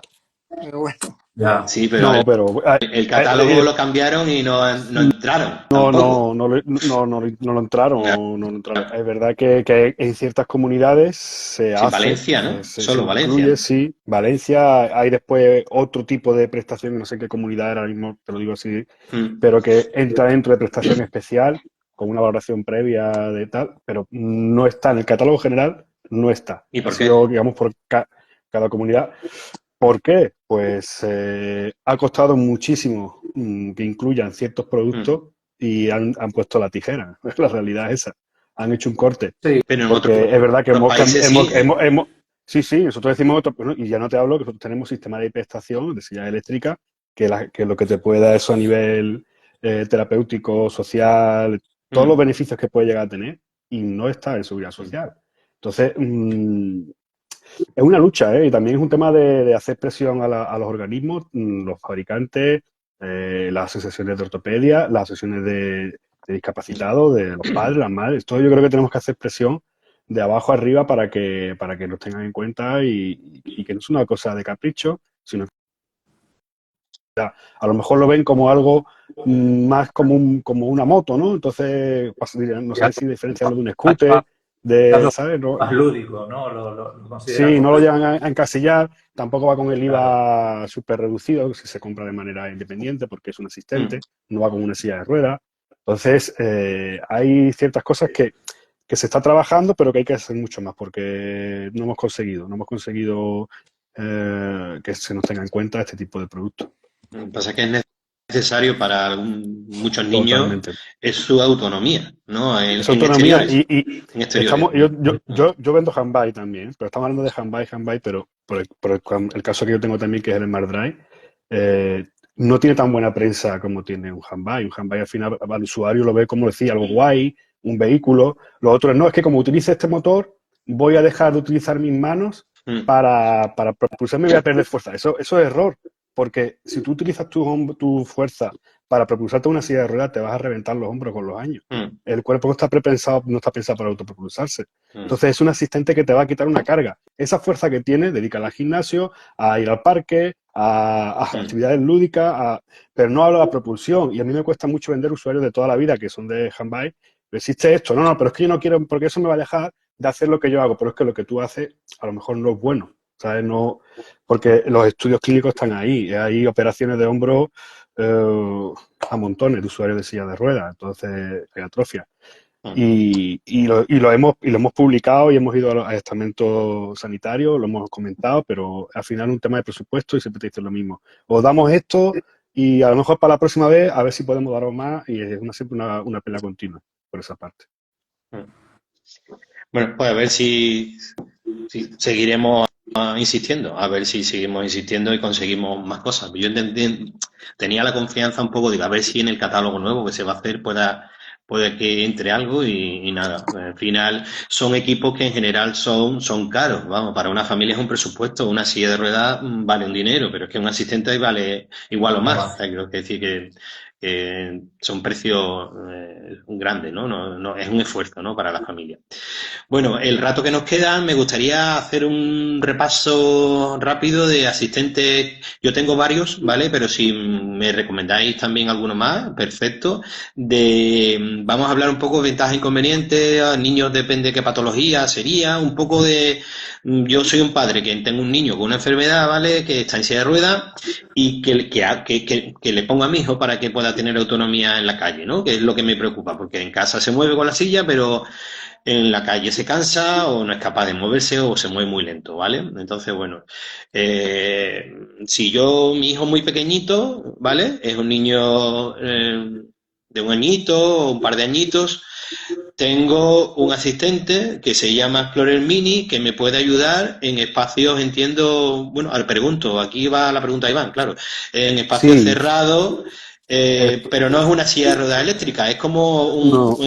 Pero bueno, Ya. Sí, pero No, pero el catálogo lo cambiaron y no entraron no, tampoco. no, no lo entraron, Ah, no lo entraron. Es verdad que en ciertas comunidades se sí, hace, Valencia, ¿no? se Solo Valencia, incluye, ¿no? sí. Valencia, hay después otro tipo de prestación, no sé qué comunidad era, ahora mismo te lo digo así, Mm. pero que entra dentro de prestación especial, con una valoración previa de tal, pero no está en el catálogo general, no está. ¿Y Ha por sido, qué? digamos, por cada comunidad. ¿Por qué? Pues ha costado muchísimo que incluyan ciertos Mm. productos y han puesto la tijera. La realidad es esa. Han hecho un corte. Sí. Pero en Porque es verdad que otros países sí. sí, sí, nosotros decimos, bueno, y ya no te hablo, que nosotros tenemos sistema de prestación de silla eléctrica, que lo que te puede dar eso a nivel terapéutico, social, todos los Mm. beneficios que puede llegar a tener, y no está en seguridad social. Entonces, es una lucha, ¿eh? Y también es un tema de hacer presión a los organismos, los fabricantes, las asociaciones de ortopedia, las asociaciones de discapacitados, de los padres, las madres. Todo yo creo que tenemos que hacer presión de abajo arriba para que nos tengan en cuenta y que no es una cosa de capricho, sino que a lo mejor lo ven como algo más como, como una moto, ¿no? Entonces, pues, no Y saben si diferenciarlo de un algo más, scooter, de, algo ¿sabes? No, más lúdico, ¿no? Lo consideran sí, como no lo llevan a encasillar, tampoco va con el claro. IVA súper reducido, si se compra de manera independiente porque es un Mm. asistente, no va con una silla de ruedas. Entonces, hay ciertas cosas que se está trabajando, pero que hay que hacer mucho más porque no hemos conseguido que se nos tenga en cuenta este tipo de productos. Lo que pasa es que es necesario para muchos niños Totalmente. es su autonomía, ¿no? Es En autonomía exteriores. En exteriores. estamos, yo vendo handbike también, pero estamos hablando de handbike, pero el caso que yo tengo también, que es el Smart Drive, no tiene tan buena prensa como tiene un handbike. Un handbike al final al usuario lo ve como decía, algo guay, un vehículo. Lo otro no, es que como utilice este motor, voy a dejar de utilizar mis manos Mm. para propulsarme y voy a perder fuerza. Eso es error, porque si tú utilizas tu fuerza para propulsarte a una silla de ruedas, te vas a reventar los hombros con los años. Mm. El cuerpo no está pensado para autopropulsarse. Mm. Entonces es un asistente que te va a quitar una carga. Esa fuerza que tiene, dedícala al gimnasio, a ir al parque, a Mm. actividades lúdicas, pero no habla de la propulsión. Y a mí me cuesta mucho vender usuarios de toda la vida que son de handbike. Existe esto, no, pero es que yo no quiero, porque eso me va a dejar de hacer lo que yo hago, pero es que lo que tú haces a lo mejor no es bueno, ¿sabes? No, porque los estudios clínicos están ahí, hay operaciones de hombro a montones de usuarios de silla de ruedas, entonces hay atrofia. Mm. Y lo hemos publicado y hemos ido a estamentos sanitarios, lo hemos comentado, pero al final es un tema de presupuesto y siempre te dicen lo mismo. Os damos esto y a lo mejor para la próxima vez a ver si podemos daros más y es siempre una pelea continua por esa parte. Mm. Bueno, pues a ver sí, seguiremos insistiendo, a ver si seguimos insistiendo y conseguimos más cosas. Yo tenía la confianza un poco, digo, a ver si en el catálogo nuevo que se va a hacer puede que entre algo y nada. Al final son equipos que en general son caros. Vamos, para una familia es un presupuesto. Una silla de ruedas vale un dinero, pero es que un asistente vale igual o más. O sea, quiero decir que son precios grandes, ¿no? No, es un esfuerzo, ¿no? Para la familia. Bueno, el rato que nos queda, me gustaría hacer un repaso rápido de asistentes. Yo tengo varios, ¿vale? Pero si me recomendáis también alguno más, perfecto. Vamos a hablar un poco de ventajas e inconvenientes. A niños depende de qué patología sería. Un poco yo soy un padre que tengo un niño con una enfermedad, ¿vale? Que está en silla de ruedas y que le pongo a mi hijo para que pueda tener autonomía en la calle, ¿no? Que es lo que me preocupa, porque en casa se mueve con la silla, pero en la calle se cansa o no es capaz de moverse o se mueve muy lento, ¿vale? Entonces, bueno, si mi hijo muy pequeñito, ¿vale? Es un niño de un añito o un par de añitos, tengo un asistente que se llama Explorer Mini que me puede ayudar en espacios, entiendo, bueno, ahora pregunto, aquí va la pregunta de Iván, claro, en espacios Sí, cerrados, esto, pero no es una silla de ruedas eléctrica, es como no,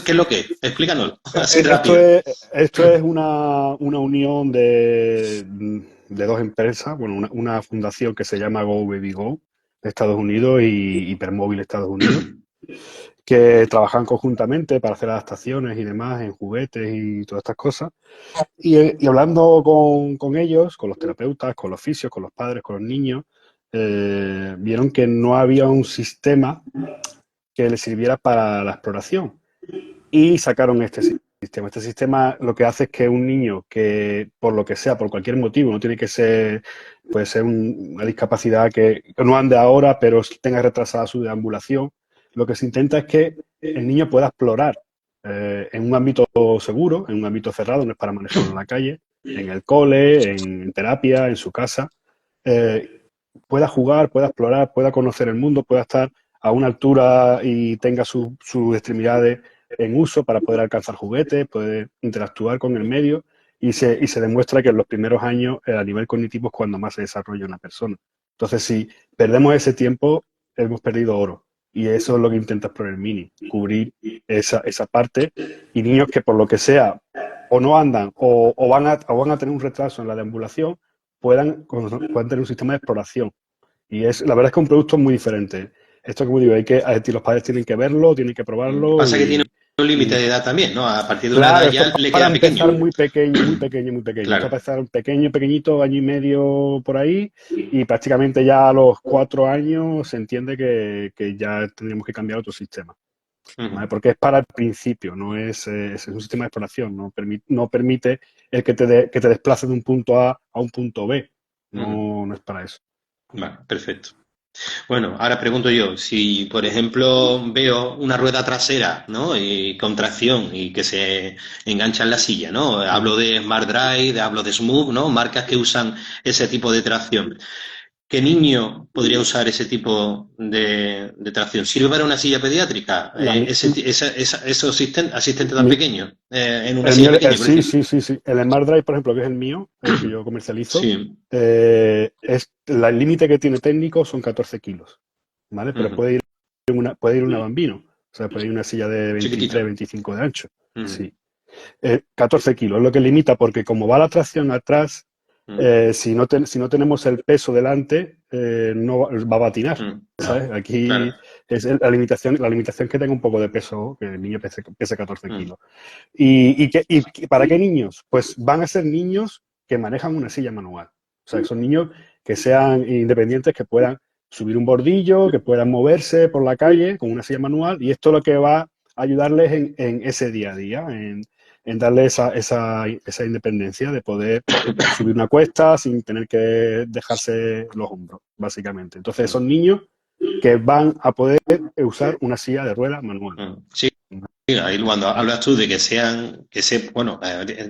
¿qué es lo que es? Explícanos, así esto rápido. es una unión de dos empresas, bueno, una fundación que se llama Go Baby Go de Estados Unidos y Hipermóvil Estados Unidos, que trabajan conjuntamente para hacer adaptaciones y demás en juguetes y todas estas cosas. Y hablando con ellos, con los terapeutas, con los fisios, con los padres, con los niños, vieron que no había un sistema que les sirviera para la exploración y sacaron este sistema. Este sistema lo que hace es que un niño que, por lo que sea, por cualquier motivo, no tiene que ser, puede ser una discapacidad que no ande ahora, pero tenga retrasada su deambulación, lo que se intenta es que el niño pueda explorar en un ámbito seguro, en un ámbito cerrado, no es para manejarlo en la calle, en el cole, en terapia, en su casa, eh, pueda jugar, pueda explorar, pueda conocer el mundo, pueda estar a una altura y tenga sus extremidades en uso para poder alcanzar juguetes, poder interactuar con el medio y se demuestra que en los primeros años a nivel cognitivo es cuando más se desarrolla una persona. Entonces, si perdemos ese tiempo, hemos perdido oro. Y eso es lo que intenta Explorer Mini, cubrir esa parte y niños que por lo que sea o no andan o van a tener un retraso en la deambulación puedan tener un sistema de exploración. Y la verdad es que es un producto muy diferente. Esto, como digo, los padres tienen que verlo, tienen que probarlo Pasa que tiene un límite y de edad también, ¿no? A partir de una claro, edad esto ya es le para queda pequeño. empezar muy pequeño, muy pequeño, muy pequeño. Esto Claro. para empezar pequeñito, año y medio por ahí, y prácticamente ya a los 4 años se entiende que ya tendríamos que cambiar otro sistema. ¿Vale? Porque es para el principio, no es un sistema de exploración, no permite el que te desplace de un punto A a un punto B. No es para eso. Vale, perfecto. Bueno, ahora pregunto yo, si por ejemplo veo una rueda trasera, ¿no? Y con tracción y que se engancha en la silla, ¿no? Hablo de Smart Drive, hablo de Smooth, ¿no? Marcas que usan ese tipo de tracción. ¿Qué niño podría usar ese tipo de tracción? ¿Sirve para una silla pediátrica? La, Esos asistentes tan pequeños en una El silla mío, pequeña, por sí, ejemplo. sí, sí, sí. El Smart Drive, por ejemplo, que es el mío, el que yo comercializo, Sí. el límite que tiene técnico son 14 kilos, ¿vale? Pero Ujú. puede ir una bambino, o sea, puede ir una silla de Chiquitito. 23, 25 de ancho, Ujú. sí. 14 kilos, es lo que limita, porque como va la tracción atrás, Ujú. si no tenemos el peso delante, no va a patinar, Ujú. ¿sabes? Claro. Aquí es la limitación que tenga un poco de peso, que el niño pese 14 Ujú. kilos. ¿Para qué niños? Pues van a ser niños que manejan una silla manual. O sea, que son niños que sean independientes, que puedan subir un bordillo, que puedan moverse por la calle con una silla manual. Y esto es lo que va a ayudarles en ese día a día, en darles esa independencia de poder subir una cuesta sin tener que dejarse los hombros, básicamente. Entonces, son niños que van a poder usar una silla de ruedas manual. Sí, ahí cuando hablas tú de que bueno,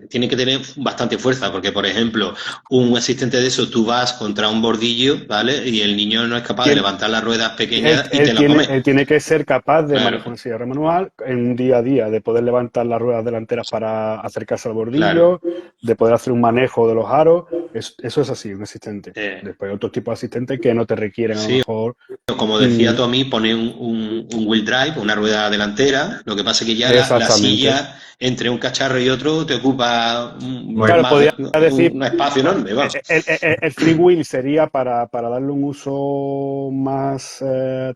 tienen que tener bastante fuerza, porque por ejemplo, un asistente de eso, tú vas contra un bordillo, ¿vale? Y el niño no es capaz de Tiene- levantar las ruedas Él, pequeñas y él te la tiene, come. él tiene que ser capaz de manejar Claro, una silla manual en un día a día, de poder levantar las ruedas delanteras para acercarse al claro. bordillo, de poder hacer un manejo de los aros. Eso es así, un asistente. Eh, Después hay otros tipos de asistentes que no te requieren a lo sí, mejor. como decía mm, Tommy, pone un wheel drive, una rueda delantera. Lo que pasa es que ya la exactamente. silla, entre un cacharro y otro, te ocupa Claro, más, podría decir, un espacio enorme, vamos. el freewheel sería para darle un uso más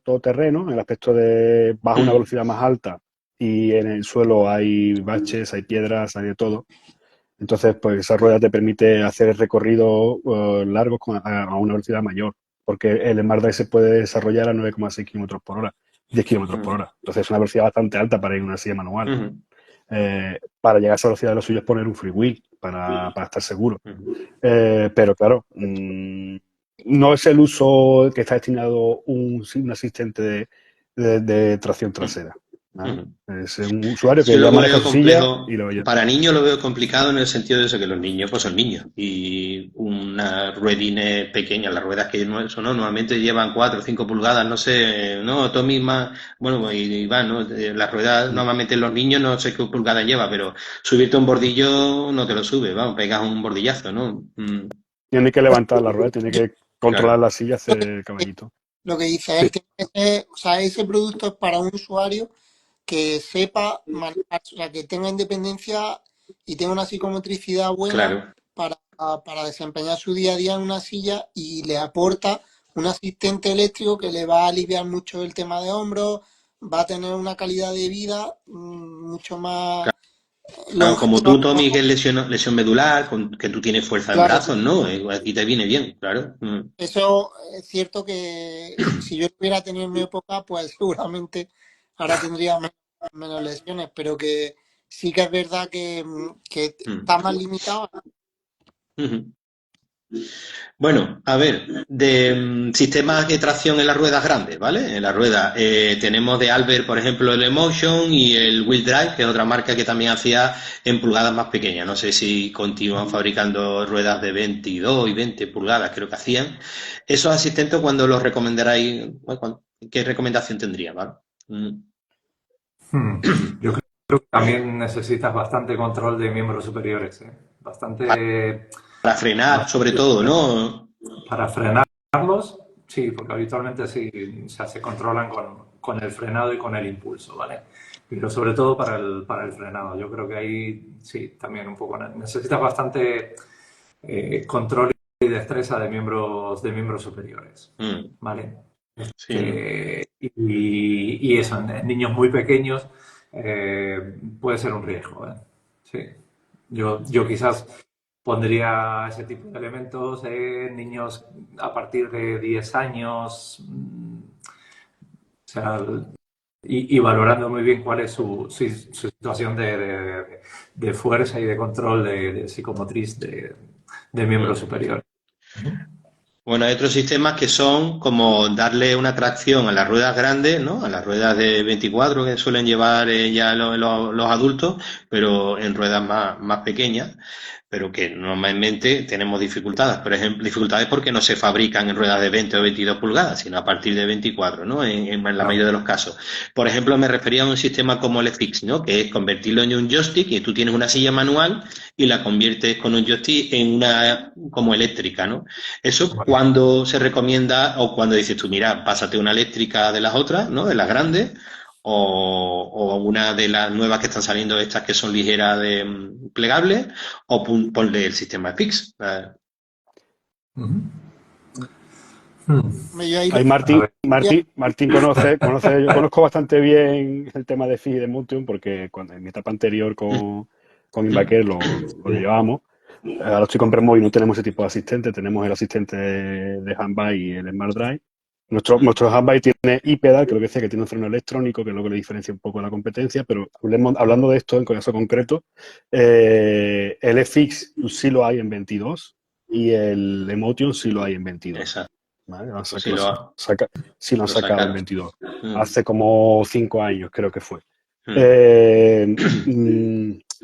todoterreno, en el aspecto de bajo una Mm, velocidad más alta y en el suelo hay baches, hay piedras, hay de todo. Entonces, pues esa rueda te permite hacer recorridos largos a una velocidad mayor, porque el Smart Drive se puede desarrollar a 9,6 kilómetros por hora, 10 kilómetros por mm, hora. Entonces, es una velocidad bastante alta para ir en una silla manual. mm, Para llegar a esa velocidad, lo suyo es poner un freewheel para estar seguro. mm, Pero claro, no es el uso que está destinado un asistente de tracción trasera, ¿vale? mm. Es un usuario que Yo ya lo maneja veo su silla y complejo, lo oye. para niños lo veo complicado en el sentido de eso, que los niños pues son niños y una ruedine pequeña, las ruedas que no, eso no, normalmente llevan 4 o 5 pulgadas, no sé, no, tú misma, bueno, y va, ¿no? Las ruedas normalmente los niños no sé qué pulgadas lleva, pero subirte a un bordillo no te lo sube, vamos, pegas un bordillazo, ¿no? Tiene que levantar la rueda, tiene Yo que controlar Claro, la silla, creo que hacer caballito. lo que dice Sí, él, tiene que ser, o sea, ese producto es para un usuario que sepa manejar, o sea, que tenga independencia y tenga una psicomotricidad buena claro. para desempeñar su día a día en una silla y le aporta un asistente eléctrico que le va a aliviar mucho el tema de hombros, va a tener una calidad de vida mucho más Claro, como longeva. tú, Tommy, que es lesión medular, que tú tienes fuerza en Claro, brazos, ¿no? Aquí te viene bien, claro. eso es cierto que si yo hubiera tenido en mi época, pues seguramente ahora tendría menos lesiones, pero que sí que es verdad que Mm. está más limitado. Ujú. Bueno, a ver, de sistemas de tracción en las ruedas grandes, ¿vale? En las ruedas tenemos de Albert, por ejemplo, el Emotion y el Wheel Drive, que es otra marca que también hacía en pulgadas más pequeñas. No sé si continúan fabricando ruedas de 22 y 20 pulgadas, creo que hacían. Esos asistentes, ¿cuándo los recomendaráis? Bueno, ¿qué recomendación tendría, ¿vale? Mm. Yo creo que también necesitas bastante control de miembros superiores, ¿eh? Bastante, Para frenar, sobre bastante todo, ¿no? para frenarlos, sí, porque habitualmente sí, o sea, se controlan con el frenado y con el impulso, ¿vale? Pero sobre todo para el frenado. Yo creo que ahí sí, también un poco necesitas bastante control y destreza de miembros superiores, Mm, ¿vale? sí. Y eso, en niños muy pequeños puede ser un riesgo, ¿eh? Sí. Yo quizás pondría ese tipo de elementos en niños a partir de 10 años, o sea, y valorando muy bien cuál es su situación de fuerza y de control de psicomotriz de miembros Mm. superiores. Bueno, hay otros sistemas que son como darle una tracción a las ruedas grandes, ¿no? A las ruedas de 24 que suelen llevar ya los adultos, pero en ruedas más pequeñas, pero que normalmente tenemos dificultades. Por ejemplo, dificultades porque no se fabrican en ruedas de 20 o 22 pulgadas, sino a partir de 24, ¿no? En la Claro. mayoría de los casos. Por ejemplo, me refería a un sistema como el FX, ¿no? Que es convertirlo en un joystick y tú tienes una silla manual y la conviertes con un joystick en una como eléctrica, ¿no? Eso Vale. cuando se recomienda o cuando dices tú, mira, pásate una eléctrica de las otras, ¿no? De las grandes, o una de las nuevas que están saliendo, estas que son ligeras de plegables, o ponle el sistema fix. Ujú. Hmm. Yo ahí ahí A ver. Martín yo conozco bastante bien el tema de FIG y de Motion porque cuando, en mi etapa anterior con Invaquer lo llevábamos. Ahora estoy con Permo y no tenemos ese tipo de asistente, tenemos el asistente de handbike y el Smart Drive. Nuestro handbike tiene iPedal, que lo que dice que tiene un freno electrónico, que es lo que le diferencia un poco de la competencia, pero hablando de esto en caso concreto, el FX sí lo hay en 22 y el Emotion sí lo hay en 22. Exacto, ¿Vale? pues sí lo, Sí lo han lo sacado en sacaron. 22. Mm. Hace como 5 años creo que fue. Eh,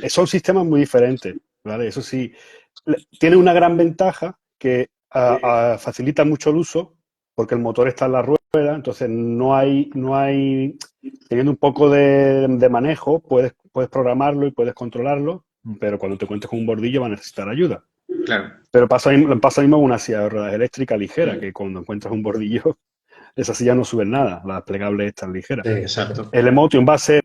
son sistemas muy diferentes, ¿vale? Eso sí, tiene una gran ventaja que facilita mucho el uso porque el motor está en la rueda, entonces no hay teniendo un poco de manejo, puedes programarlo y puedes controlarlo, pero cuando te cuentes con un bordillo va a necesitar ayuda. Claro. Pero pasa mismo con una silla de ruedas eléctrica ligera, que cuando encuentras un bordillo, esas sillas no suben nada, las plegables están ligeras. Sí, Exacto. El Emotion va a ser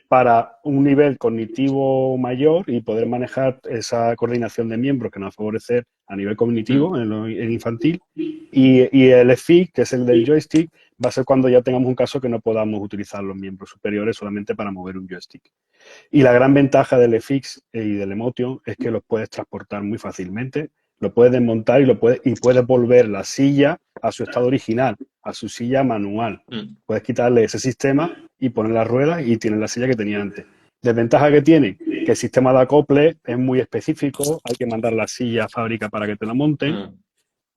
para un nivel cognitivo mayor y poder manejar esa coordinación de miembros que nos va a favorecer a nivel cognitivo en infantil. Y el FIC, que es el del joystick, va a ser cuando ya tengamos un caso que no podamos utilizar los miembros superiores solamente para mover un joystick. Y la gran ventaja del FX y del Emotion es que los puedes transportar muy fácilmente, lo puedes desmontar y puedes volver la silla a su estado original, a su silla manual. Puedes quitarle ese sistema y poner las ruedas y tienes la silla que tenía antes. Desventaja que tiene, que el sistema de acople es muy específico, hay que mandar la silla a fábrica para que te la monten.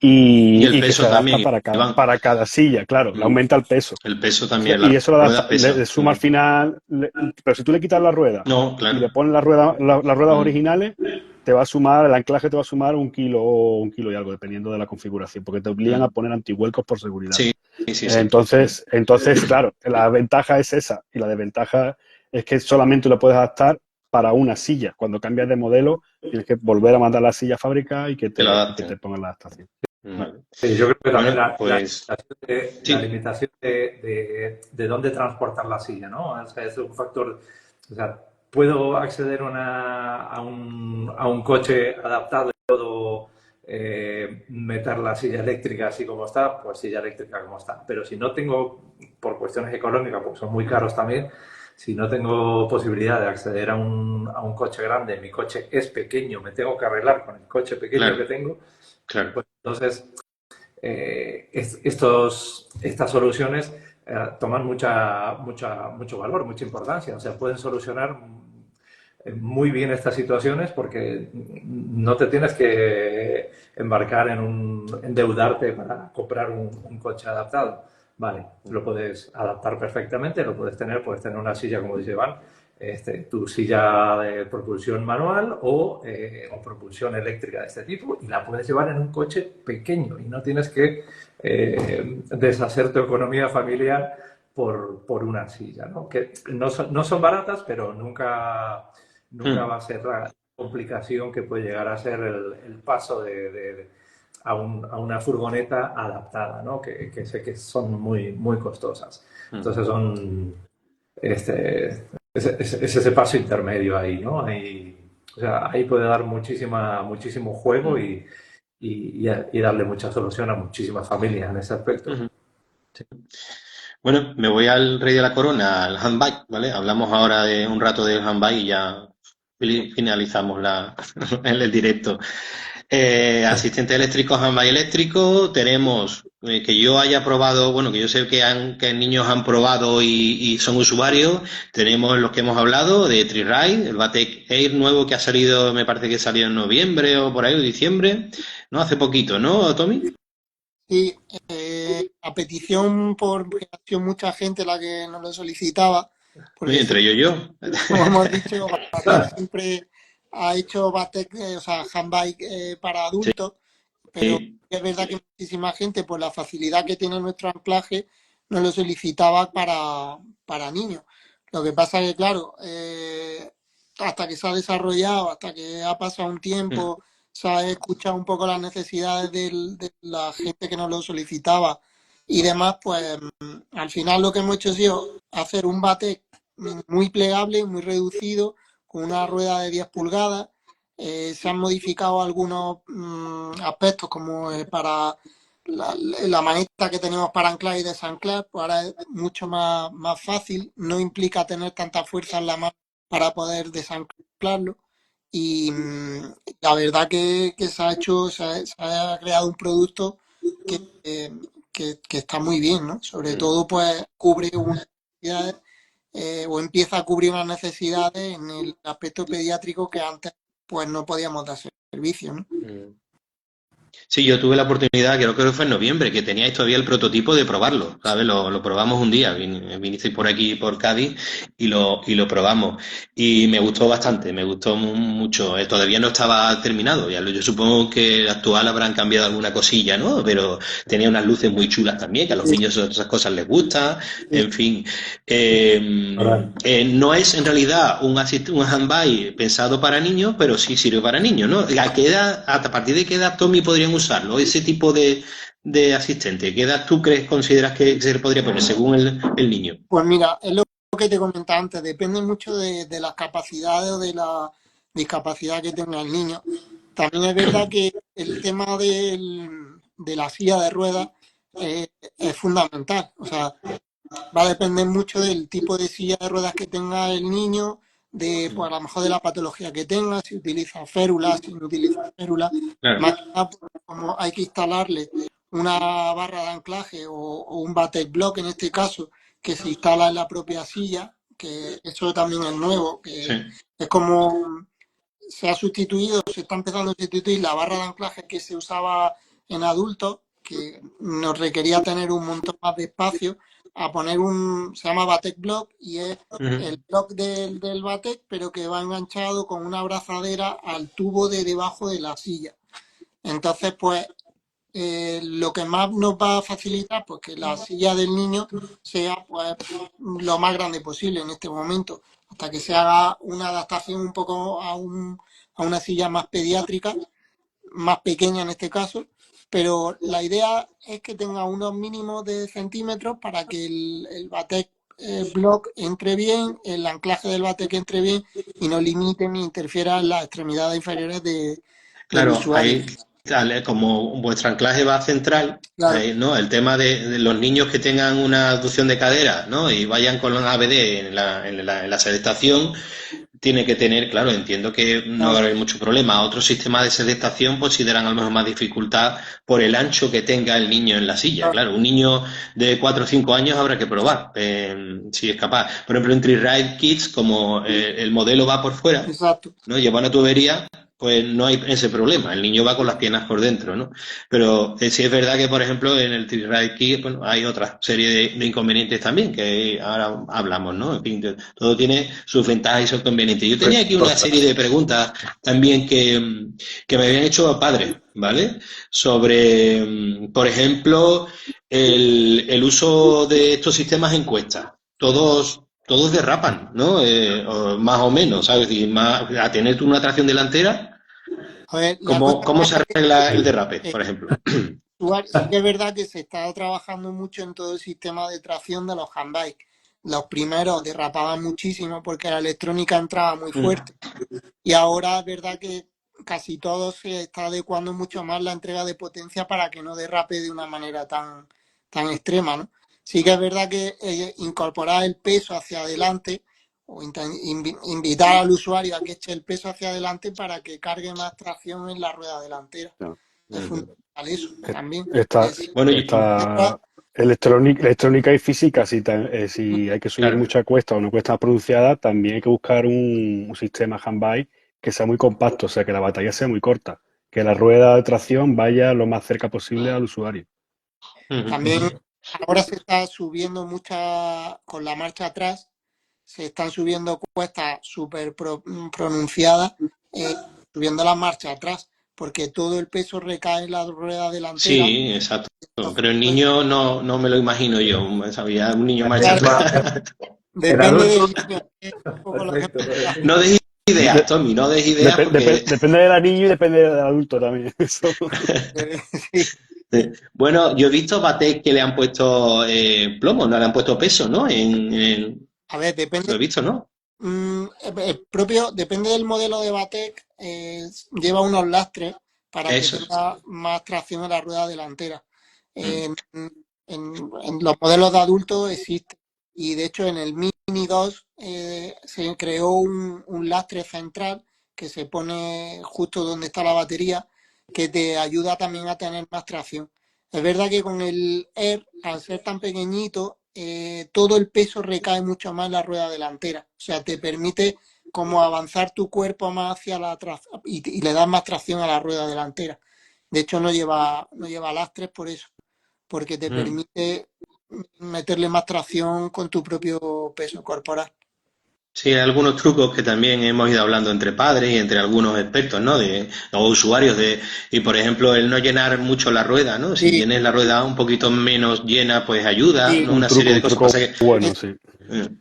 Y el Y que se peso adapta también, Iván. para cada silla, claro, le aumenta el peso. El peso también, Y las eso ruedas pesan. le suma al final, pero si tú le quitas la rueda No, y claro. le pones las ruedas originales, te va a sumar, el anclaje te va a sumar un kilo y algo, dependiendo de la configuración, porque te obligan a poner antivuelcos por seguridad. Sí. Entonces, claro, la ventaja es esa, y la desventaja es que solamente lo puedes adaptar para una silla. Cuando cambias de modelo, tienes que volver a mandar la silla a fábrica y que te pongan la adaptación. Vale. Sí, yo creo que también pues, la limitación de dónde transportar la silla, ¿no? O sea, es un factor. O sea, puedo acceder a un coche adaptado y puedo meter la silla eléctrica así como está, pues silla eléctrica como está. Pero si no tengo, por cuestiones económicas, porque son muy caros también, si no tengo posibilidad de acceder a un coche grande, mi coche es pequeño, me tengo que arreglar con el coche pequeño que tengo. Claro. Pues entonces, estas soluciones toman mucho valor, mucha importancia. O sea, pueden solucionar muy bien estas situaciones porque no te tienes que embarcar endeudarte para comprar un coche adaptado. Vale, lo puedes adaptar perfectamente, puedes tener una silla, como dice Iván, tu silla de propulsión manual o propulsión eléctrica de este tipo, y la puedes llevar en un coche pequeño y no tienes que deshacer tu economía familiar por una silla, ¿no? Que no son baratas, pero nunca va a ser la complicación que puede llegar a ser el paso a una furgoneta adaptada, ¿no? Que sé que son muy, muy costosas. Entonces es ese paso intermedio ahí, ¿no? O sea, ahí puede dar muchísimo juego y darle mucha solución a muchísimas familias en ese aspecto. Sí. Bueno, me voy al rey de la corona, al handbike, ¿vale? Hablamos ahora de un rato del handbike y ya finalizamos el directo. Asistente eléctrico, handbike eléctrico, tenemos que yo haya probado, bueno, que yo sé que niños han probado y son usuarios, tenemos los que hemos hablado de Tri-Ride, el Batec Air nuevo que ha salido, me parece que salió en noviembre o por ahí, o diciembre, ¿no? Hace poquito, ¿no, Tommy? Sí, a petición porque ha sido mucha gente la que nos lo solicitaba, porque Entre ellos yo. como hemos dicho, Batec siempre ha hecho Batec, o sea, handbike para adultos, pero es verdad que muchísima gente, por la facilidad que tiene nuestro anclaje, nos lo solicitaba para niños. Lo que pasa que, claro, hasta que se ha desarrollado, hasta que ha pasado un tiempo, se ha escuchado un poco las necesidades de la gente que nos lo solicitaba y demás, pues al final lo que hemos hecho ha sido hacer un Batec muy plegable, muy reducido, con una rueda de 10 pulgadas. Se han modificado algunos aspectos como para la maneta que tenemos para anclar y desanclar, pues ahora es mucho más fácil, no implica tener tanta fuerza en la mano para poder desanclarlo. Y la verdad que se ha creado un producto que está muy bien, ¿no? Sobre todo, pues cubre unas necesidades o empieza a cubrir unas necesidades en el aspecto pediátrico que antes pues no podíamos dar servicio, ¿no? Sí, yo tuve la oportunidad, creo que fue en noviembre, que teníais todavía el prototipo de probarlo, ¿sabes? Lo probamos un día, vinisteis por aquí, por Cádiz, y lo probamos. Y me gustó bastante, me gustó mucho. Todavía no estaba terminado, yo supongo que el actual habrán cambiado alguna cosilla, ¿no? Pero tenía unas luces muy chulas también, que a los Sí, niños esas cosas les gustan, sí. en fin. Ahora, No es en realidad un handbike pensado para niños, pero sí sirve para niños, ¿no? ¿A qué edad, a partir de qué edad, Tommy, podrían usarlo? Ese tipo de asistente, ¿qué edad tú consideras que se le podría poner según el niño? Pues mira, es lo que te comentaba antes, depende mucho de las capacidades o de la discapacidad que tenga el niño. También es verdad que el tema de la silla de ruedas es fundamental. O sea, va a depender mucho del tipo de silla de ruedas que tenga el niño, de pues a lo mejor de la patología que tenga, si utiliza férulas, si no utiliza férulas. Claro, Más que nada, pues, como hay que instalarle una barra de anclaje o un Batec Block en este caso, que se instala en la propia silla, que eso también es nuevo, que sí. es como se ha sustituido, se está empezando a sustituir la barra de anclaje que se usaba en adultos, que nos requería tener un montón más de espacio, a poner se llama Batec Block y es Ujú. el block del Batec, pero que va enganchado con una abrazadera al tubo de debajo de la silla. Entonces, pues lo que más nos va a facilitar, pues que la silla del niño sea pues lo más grande posible en este momento, hasta que se haga una adaptación un poco a una silla más pediátrica, más pequeña en este caso, pero la idea es que tenga unos mínimos de centímetros para que el Batec block entre bien, el anclaje del Batec entre bien y no limite ni interfiera en las extremidades inferiores del Claro, usuario. ahí, como vuestro anclaje va central, Claro, ¿no? El tema de los niños que tengan una abducción de cadera, ¿no? Y vayan con la ABD en la sedestación, tiene que tener, claro, entiendo que no va a claro, haber mucho problema. Otros sistemas de sedestación consideran a lo mejor más dificultad por el ancho que tenga el niño en la silla. claro, Claro, un niño de 4 o 5 años habrá que probar si es capaz. Por ejemplo, en Ride Kids, como el modelo va por fuera, exacto. ¿no? Lleva una tubería, pues no hay ese problema. El niño va con las piernas por dentro, ¿no? Pero sí es verdad que, por ejemplo, en el Ride Kids, bueno, hay otra serie de inconvenientes también, que ahora hablamos, ¿no? En fin, todo tiene sus ventajas y sus inconvenientes. Yo tenía aquí una serie de preguntas también que me habían hecho padres, ¿vale? Sobre, por ejemplo, el uso de estos sistemas en encuestas. Todos derrapan, ¿no? Más o menos, ¿sabes? Y a tener tú una tracción delantera, A ver, la cosa ¿cómo se está arregla el Sí. derrape, que por ejemplo? sí que es verdad que se está trabajando mucho en todo el sistema de tracción de los handbike. Los primeros derrapaban muchísimo porque la electrónica entraba muy fuerte. Y ahora es verdad que casi todo se está adecuando mucho más la entrega de potencia para que no derrape de una manera tan extrema, ¿no? Sí que es verdad que incorporar el peso hacia adelante o invitar al usuario a que eche el peso hacia adelante para que cargue más tracción en la rueda delantera. No. Es Ujú. fundamental eso también. Esta, Si Bueno, esta electrónica y física, si hay que subir claro. mucha cuesta o una cuesta pronunciada, también hay que buscar un sistema handbike que sea muy compacto, o sea, que la batería sea muy corta, que la rueda de tracción vaya lo más cerca posible al usuario. Ujú. también ahora se está subiendo mucha, con la marcha atrás, se están subiendo cuestas súper pronunciadas, subiendo la marcha atrás, porque todo el peso recae en la rueda delantera. Sí, exacto. Entonces, Pero el pues, niño no me lo imagino yo. Sabía un niño marcha claro, atrás. el depende del adulto, niño, es un poco lo que perfecto. No des ideas, De- Tommy, no des ideas porque depende del niño y depende del adulto también. Eso. sí. bueno, yo he visto bates que le han puesto plomo, no le han puesto peso, ¿no? A ver, Lo depende. he visto, ¿no? El propio, depende del modelo de Batec, lleva unos lastres para que Eso. tenga más tracción en la rueda delantera. Mm. En, en los modelos de adultos existe. Y de hecho en el Mini 2 se creó un lastre central que se pone justo donde está la batería, que te ayuda también a tener más tracción. Es verdad que con el Air, al ser tan pequeñito, todo el peso recae mucho más en la rueda delantera. O sea, te permite como avanzar tu cuerpo más hacia y le das más tracción a la rueda delantera. De hecho, no lleva lastres por eso, porque te permite meterle más tracción con tu propio peso corporal. Sí, hay algunos trucos que también hemos ido hablando entre padres y entre algunos expertos, ¿no? O usuarios y por ejemplo, el no llenar mucho la rueda, ¿no? Si Sí, tienes la rueda un poquito menos llena, pues ayuda, sí, ¿no? Una serie de Un cosas. truco Pasa que, bueno, sí.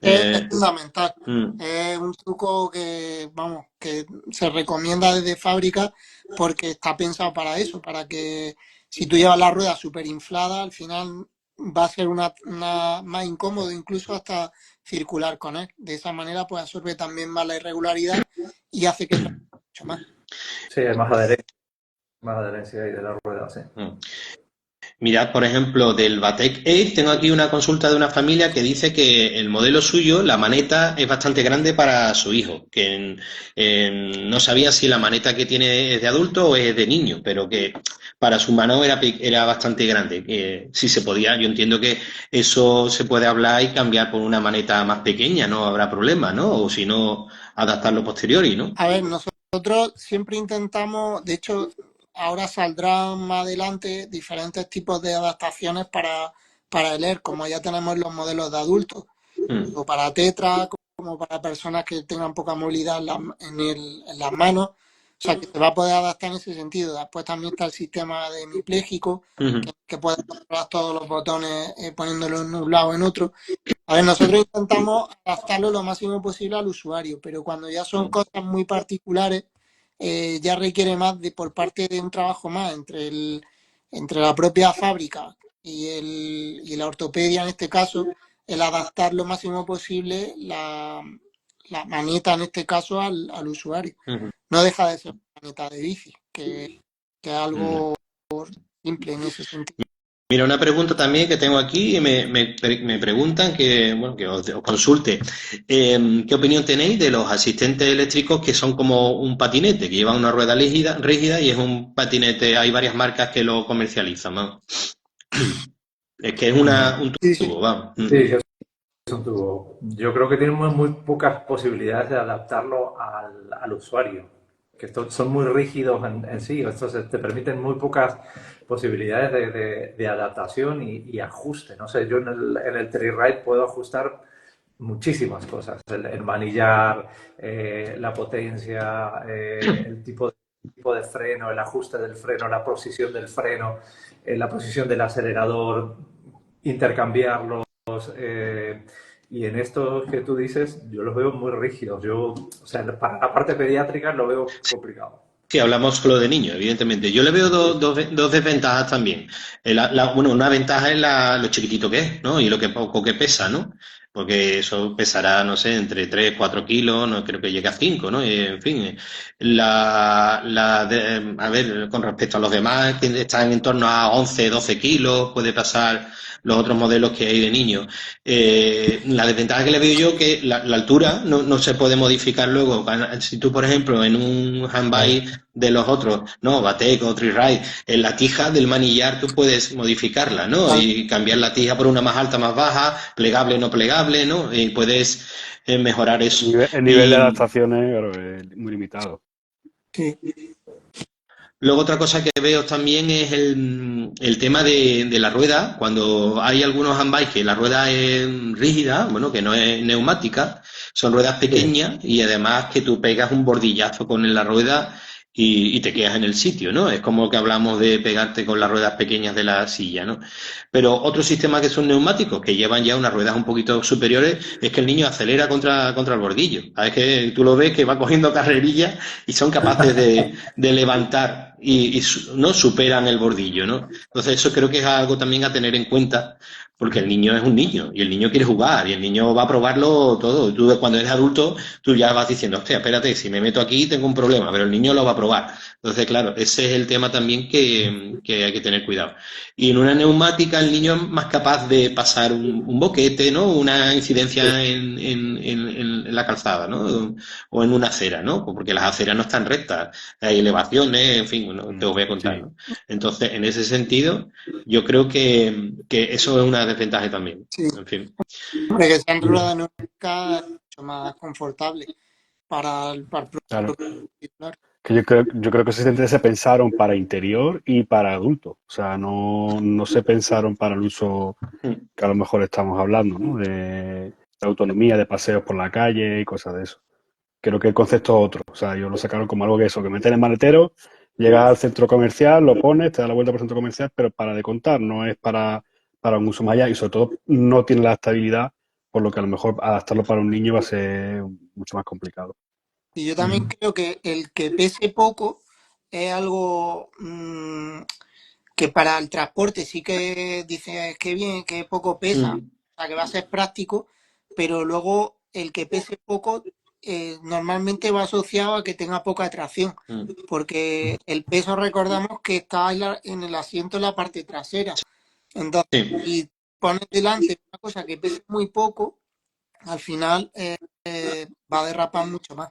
es fundamental. mm, Es un truco que, vamos, que se recomienda desde fábrica porque está pensado para eso, para que si tú llevas la rueda súper inflada, al final va a ser más incómodo incluso hasta circular con él. De esa manera, pues absorbe también más la irregularidad y hace que trabaje mucho más. Sí, hay más adherencia ahí de la rueda, sí. mm. Mirad, por ejemplo, del Batec 8, tengo aquí una consulta de una familia que dice que el modelo suyo, la maneta, es bastante grande para su hijo, que no sabía si la maneta que tiene es de adulto o es de niño, pero que para su mano era bastante grande. Que si se podía, yo entiendo que eso se puede hablar y cambiar por una maneta más pequeña, no habrá problema, ¿no? O si no, adaptarlo posteriori, ¿no? A ver, nosotros siempre intentamos, de hecho, ahora saldrán más adelante diferentes tipos de adaptaciones para el ER, como ya tenemos los modelos de adultos, Mm, o para tetra, como para personas que tengan poca movilidad en las manos. O sea, que se va a poder adaptar en ese sentido. Después también está el sistema de hemipléjico, ujú, que puede controlar todos los botones poniéndolo en un lado o en otro. A ver, nosotros intentamos adaptarlo lo máximo posible al usuario, pero cuando ya son mm, cosas muy particulares, ya requiere más por parte de un trabajo más entre la propia fábrica y la ortopedia en este caso, el adaptar lo máximo posible la maneta en este caso al usuario. ujú, No deja de ser una maneta de bici, que es mm. algo simple en ese sentido. Mira, una pregunta también que tengo aquí y me preguntan que, bueno, que os consulte. ¿Qué opinión tenéis de los asistentes eléctricos que son como un patinete, que llevan una rueda rígida y es un patinete? Hay varias marcas que lo comercializan, ¿no? Es que es un Sí, tubo, sí. vamos. Sí, es un tubo. Yo creo que tenemos muy pocas posibilidades de adaptarlo al usuario, que estos son muy rígidos en sí, estos te permiten muy pocas posibilidades de adaptación y ajuste. No sé, yo en el Ride puedo ajustar muchísimas cosas, el manillar, la potencia, tipo de freno, el ajuste del freno, la posición del freno, la posición del acelerador, intercambiarlos. eh, y en estos que tú dices, yo los veo muy rígidos. O sea, para la parte pediátrica lo veo complicado. Sí, hablamos solo de niños, evidentemente. Yo le veo dos desventajas también. Bueno, una ventaja es lo chiquitito que es, ¿no? Y lo que poco que pesa, ¿no? Porque eso pesará, no sé, entre 3 4 kilos, no creo que llegue a 5, ¿no? Y, en fin, a ver, con respecto a los demás, que están en torno a 11 12 kilos, puede pasar los otros modelos que hay de niños. La desventaja que le veo yo que la altura no se puede modificar luego. Si tú, por ejemplo, en un handbike de los otros, ¿no? Batec o Ride, en la tija del manillar tú puedes modificarla, ¿no? Claro, Y cambiar la tija por una más alta, más baja, plegable, no plegable, ¿no? Y puedes mejorar eso. El nivel de Y adaptaciones, claro, es muy limitado. sí. luego otra cosa que veo también es el tema de la rueda. Cuando hay algunos handbikes que la rueda es rígida, bueno, que no es neumática, son ruedas pequeñas y además que tú pegas un bordillazo con la rueda y te quedas en el sitio, ¿no? Es como que hablamos de pegarte con las ruedas pequeñas de la silla, ¿no? Pero otros sistemas que son neumáticos, que llevan ya unas ruedas un poquito superiores, es que el niño acelera contra el bordillo. ¿Sabes? Que tú lo ves que va cogiendo carrerillas y son capaces de levantar no superan el bordillo, ¿no? Entonces eso creo que es algo también a tener en cuenta, porque el niño es un niño y el niño quiere jugar y el niño va a probarlo todo. Tú cuando eres adulto, tú ya vas diciendo, hostia, espérate, si me meto aquí tengo un problema, pero el niño lo va a probar. Entonces, claro, ese es el tema también que hay que tener cuidado. Y en una neumática el niño es más capaz de pasar un boquete, ¿no? Una incidencia en la calzada, ¿no? O en una acera, ¿no? Porque las aceras no están rectas, hay elevaciones, en fin, bueno, te os voy a contar, Sí, ¿no? Entonces, en ese sentido, yo creo que eso es una desventaja también, Sí, en fin. hombre, que sean ruedas neumáticas es mucho más confortable para el claro. propio titular. Que yo creo que esos asistentes se pensaron para interior y para adultos. O sea, no se pensaron para el uso que a lo mejor estamos hablando, ¿no? De autonomía, de paseos por la calle y cosas de eso. Creo que el concepto es otro. O sea, ellos lo sacaron como algo que eso, que metes en el maletero, llegas al centro comercial, lo pones, te das la vuelta por el centro comercial, pero para de contar, no es para un uso más allá y sobre todo no tiene la estabilidad, por lo que a lo mejor adaptarlo para un niño va a ser mucho más complicado. Y yo también creo que el que pese poco es algo que para el transporte sí que dice que bien, que poco pesa, o sea, que va a ser práctico, pero luego el que pese poco normalmente va asociado a que tenga poca atracción, porque el peso recordamos que está en el asiento en la parte trasera. Entonces, Sí. si pones delante una cosa que pese muy poco, al final va a derrapar mucho más.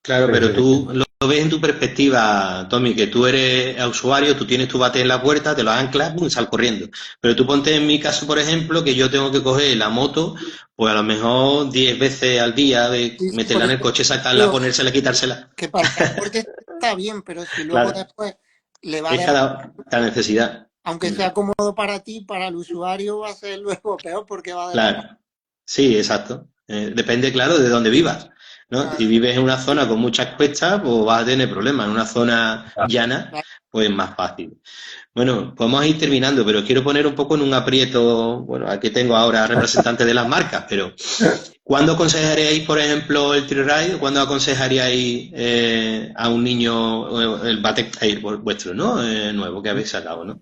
Claro, pero Sí. tú lo ves en tu perspectiva, Tommy, que tú eres usuario, tú tienes tu bate en la puerta, te lo anclas, ¡pum!, sal corriendo. Pero tú ponte en mi caso, por ejemplo, que yo tengo que coger la moto, pues a lo mejor 10 veces al día, de Sí, sí, meterla por en el eso coche, sacarla, digo ponérsela, quitársela. que para el transporte está bien, pero si luego Claro, después le va a es dar, cada necesidad. aunque sea cómodo para ti, para el usuario va a ser luego peor porque va a derrapar. Claro, sí, exacto. Depende, claro, de dónde vivas, ¿no? Claro, Si vives en una zona con muchas cuestas, pues vas a tener problemas. En una zona Ah, llana, claro. pues más fácil. Bueno, podemos ir terminando, pero quiero poner un poco en un aprieto, bueno, aquí tengo ahora representantes de las marcas, pero ¿cuándo aconsejaríais, por ejemplo, el Tri-Ride? ¿Cuándo aconsejaríais a un niño el Batek Air vuestro, ¿no? Nuevo que habéis sacado, ¿no?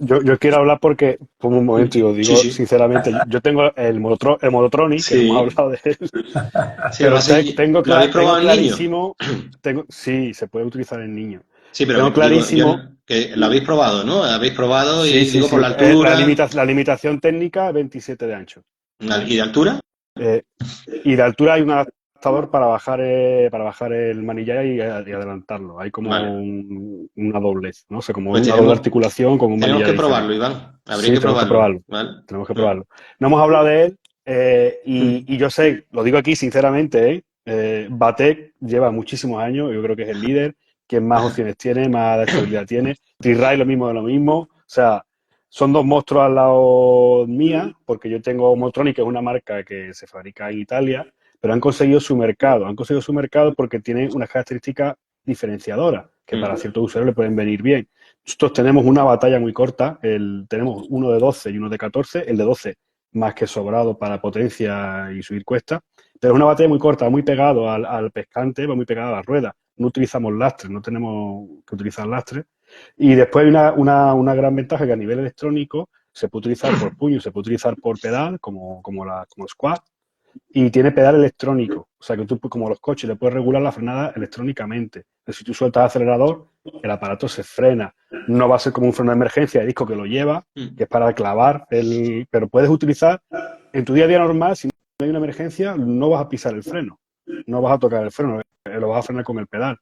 Yo quiero hablar porque, por un momento, y os Sí, digo sí, sinceramente, yo tengo el Modotronic, que no hemos sí. hablado de él, Sí, lo que pero pasa es que, ¿lo habéis tengo probado en niños? clarísimo, sí, se puede utilizar en niños. Sí, pero Tengo digo, yo clarísimo, que lo habéis probado, ¿no? Habéis probado sí, y sí, digo por sí, la altura la limitación técnica 27 de ancho. y de altura. Eh, y de altura hay un adaptador para bajar el manillar y adelantarlo. Hay como Vale, una doblez, ¿no? O sea, como pues una doble articulación con un tenemos manillar que probarlo, adicional. Iván. Habría Sí, que tenemos que probarlo, probarlo. ¿vale? Tenemos que Mm. probarlo. No hemos hablado de él y yo sé, lo digo aquí sinceramente, Batek lleva muchísimos años, yo creo que es el líder, quien más opciones tiene, más adaptabilidad tiene. Tri-Ride lo mismo de lo mismo. O sea, son dos monstruos al lado mía, porque yo tengo Motronic, que es una marca que se fabrica en Italia, pero han conseguido su mercado. Han conseguido su mercado porque tienen unas características diferenciadoras que para ciertos usuarios le pueden venir bien. Nosotros tenemos una batalla muy corta, tenemos uno de 12 y uno de 14, el de 12 más que sobrado para potencia y subir cuesta, pero es una batalla muy corta, muy pegado al pescante, va muy pegado a la rueda. No utilizamos lastres, no tenemos que utilizar lastres. Y después hay una gran ventaja que a nivel electrónico se puede utilizar por puño, se puede utilizar por pedal, como squat, y tiene pedal electrónico. O sea que tú, como los coches, le puedes regular la frenada electrónicamente. Entonces, si tú sueltas el acelerador, el aparato se frena. No va a ser como un freno de emergencia de disco que lo lleva, que es para clavar pero puedes utilizar en tu día a día normal, si no hay una emergencia, no vas a pisar el freno. No vas a tocar el freno, lo vas a frenar con el pedal.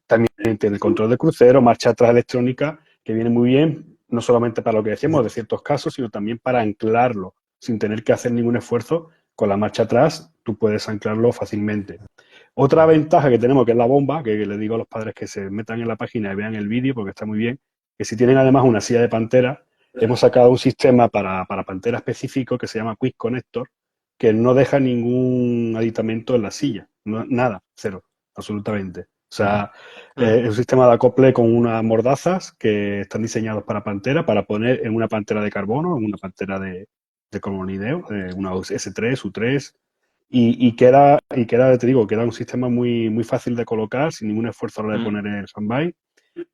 También tiene control de crucero, marcha atrás electrónica, que viene muy bien, no solamente para lo que decíamos de ciertos casos, sino también para anclarlo, sin tener que hacer ningún esfuerzo. Con la marcha atrás, tú puedes anclarlo fácilmente. Otra ventaja que tenemos, que es la bomba, que le digo a los padres que se metan en la página y vean el vídeo, porque está muy bien, que si tienen además una silla de pantera, hemos sacado un sistema para pantera específico que se llama Quick Connector, que no deja ningún aditamento en la silla, nada, cero, absolutamente. O sea, es un sistema de acople con unas mordazas que están diseñados para pantera, para poner en una pantera de carbono, en una pantera de colonideo, una S3, U3, te digo, queda un sistema muy, muy fácil de colocar, sin ningún esfuerzo a la hora de poner el standby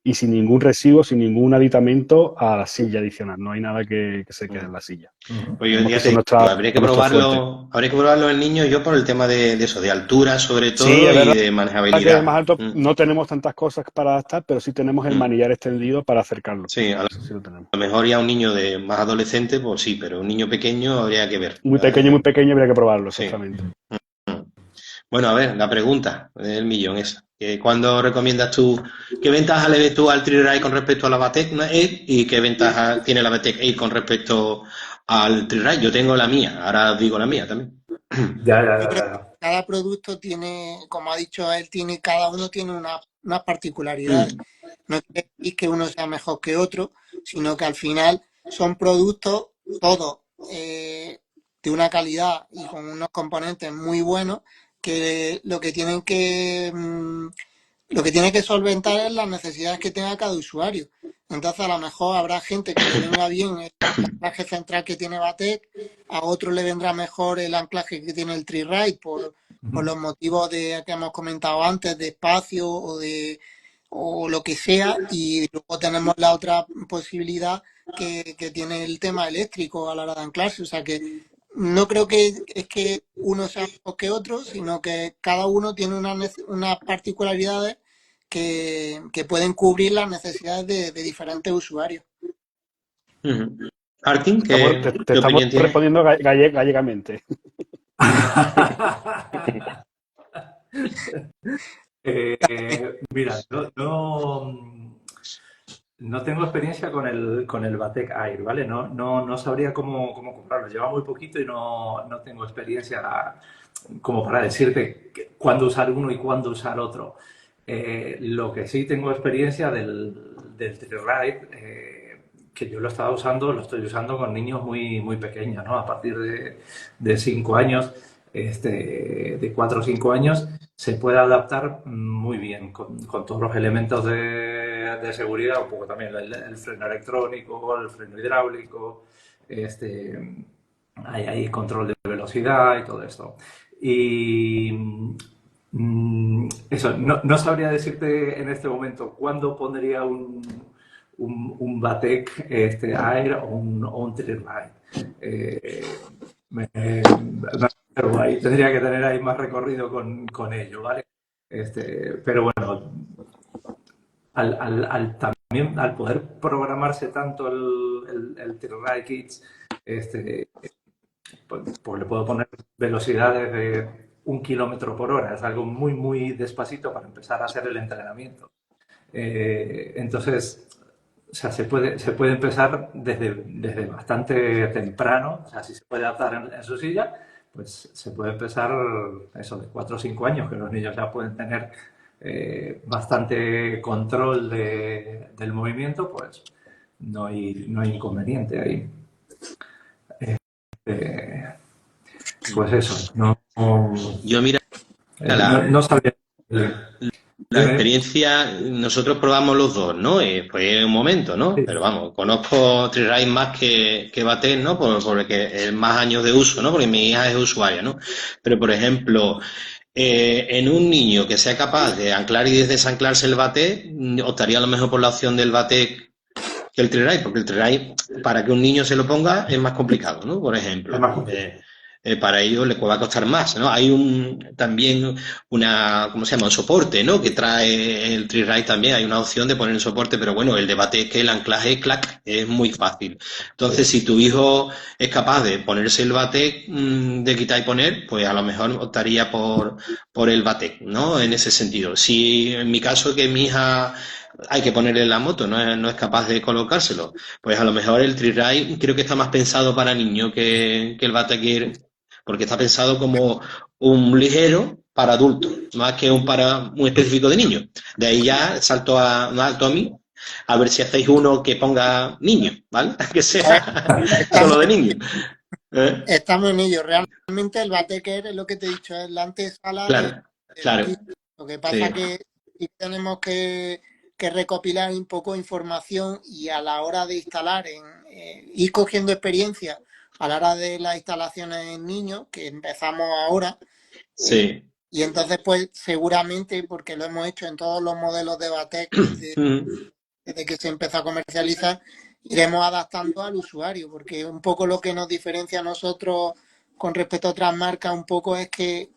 y sin ningún residuo, sin ningún aditamento a la silla adicional. No hay nada que se quede en la silla. Pues yo Digamos que ya eso te es digo, habría que nuestro fuerte. probarlo en niños, yo por el tema de eso, de altura sobre Sí, todo es y verdad de que más manejabilidad. alto no tenemos tantas cosas para adaptar, pero sí tenemos el manillar extendido para acercarlo. Sí, a Eso sí lo tenemos. lo mejor ya un niño de más adolescente, pues sí, pero un niño pequeño habría que ver. Muy pequeño, habría que probarlo, Sí. exactamente. Bueno, a ver, la pregunta del millón esa. ¿Cuándo recomiendas tú, qué ventaja le ves tú al Tri-Ride con respecto a la Batek Air y qué ventaja tiene la Batek Air con respecto al Tri-Ride? Yo tengo la mía, ahora os digo la mía también. Ya, ya, Yo ya, creo ya. cada producto tiene, como ha dicho él, cada uno tiene unas particularidades. Mm. No quiere decir que uno sea mejor que otro, sino que al final son productos todos de una calidad y con unos componentes muy buenos que lo que tiene que solventar es las necesidades que tenga cada usuario. Entonces, a lo mejor habrá gente que le venga bien el anclaje central que tiene Batec, a otro le vendrá mejor el anclaje que tiene el Tri-Ride por los motivos que hemos comentado antes, de espacio o lo que sea, y luego tenemos la otra posibilidad que tiene el tema eléctrico a la hora de anclarse. O sea que no creo que es que uno sea mejor que otro, sino que cada uno tiene unas particularidades que pueden cubrir las necesidades de diferentes usuarios. Ujú. Martín, Te ¿qué estamos opinión tienes? respondiendo gallegamente. Mira, no tengo experiencia con el Batec Air, ¿vale? No sabría cómo comprarlo. Lleva muy poquito y no tengo experiencia como para decirte cuándo usar uno y cuándo usar otro. Lo que sí tengo experiencia del Tri-Ride, que yo lo estaba usando, lo estoy usando con niños muy pequeños, ¿no? A partir de 5 años, de 4 o 5 años, se puede adaptar muy bien con todos los elementos de seguridad, un poco también el freno electrónico, el freno hidráulico, hay control de velocidad y todo esto. Y eso, no sabría decirte en este momento cuándo pondría un Batec Air o un Tri-Ride. Pero ahí tendría que tener ahí más recorrido con ello, ¿vale? Pero bueno, también al poder programarse tanto el Tri-Ride Kids, pues le puedo poner velocidades de 1 km/h. Es algo muy despacito para empezar a hacer el entrenamiento. Entonces, o sea, se puede empezar desde bastante temprano. O sea, si se puede adaptar en su silla, pues se puede empezar eso de 4 o 5 años, que los niños ya pueden tener bastante control del movimiento, pues no hay inconveniente ahí. Pues eso, Yo, mira, no sabía. la experiencia, nosotros probamos los dos, ¿no? Fue un momento, ¿no? Sí. Pero vamos, conozco Tri-Ride más que Batec, ¿no? Porque es más años de uso, ¿no? Porque mi hija es usuaria, ¿no? Pero, por ejemplo, en un niño que sea capaz de anclar y desanclarse el Batec, optaría a lo mejor por la opción del Batec que el Tri-Ride, porque el Tri-Ride, para que un niño se lo ponga, es más complicado, ¿no? Por ejemplo. Es más complicado. Para ellos les va a costar más, ¿no? Hay también ¿cómo se llama? Un soporte, ¿no? Que trae el Tri-Ride también, hay una opción de poner el soporte, pero bueno, el debate es que el anclaje, clac, es muy fácil. Entonces, si tu hijo es capaz de ponerse el Batec, de quitar y poner, pues a lo mejor optaría por el Batec, ¿no? En ese sentido. Si en mi caso que mi hija hay que ponerle la moto, no es capaz de colocárselo, pues a lo mejor el Tri-Ride creo que está más pensado para niños que el Batec, porque está pensado como un ligero para adultos, más que para un específico de niños. De ahí ya salto a mí, a ver si hacéis uno que ponga niños, ¿vale? Que sea solo de niños. Estamos en ello. Realmente el Bateker es lo que te he dicho, es la antesala Claro, del claro. kit. Lo que pasa Sí. que sí tenemos que recopilar un poco de información y a la hora de instalar, ir cogiendo experiencia a la hora de las instalaciones en niños, que empezamos ahora. Sí. Y entonces, pues seguramente, porque lo hemos hecho en todos los modelos de Batec desde que se empezó a comercializar, iremos adaptando al usuario, porque un poco lo que nos diferencia a nosotros con respecto a otras marcas, un poco es que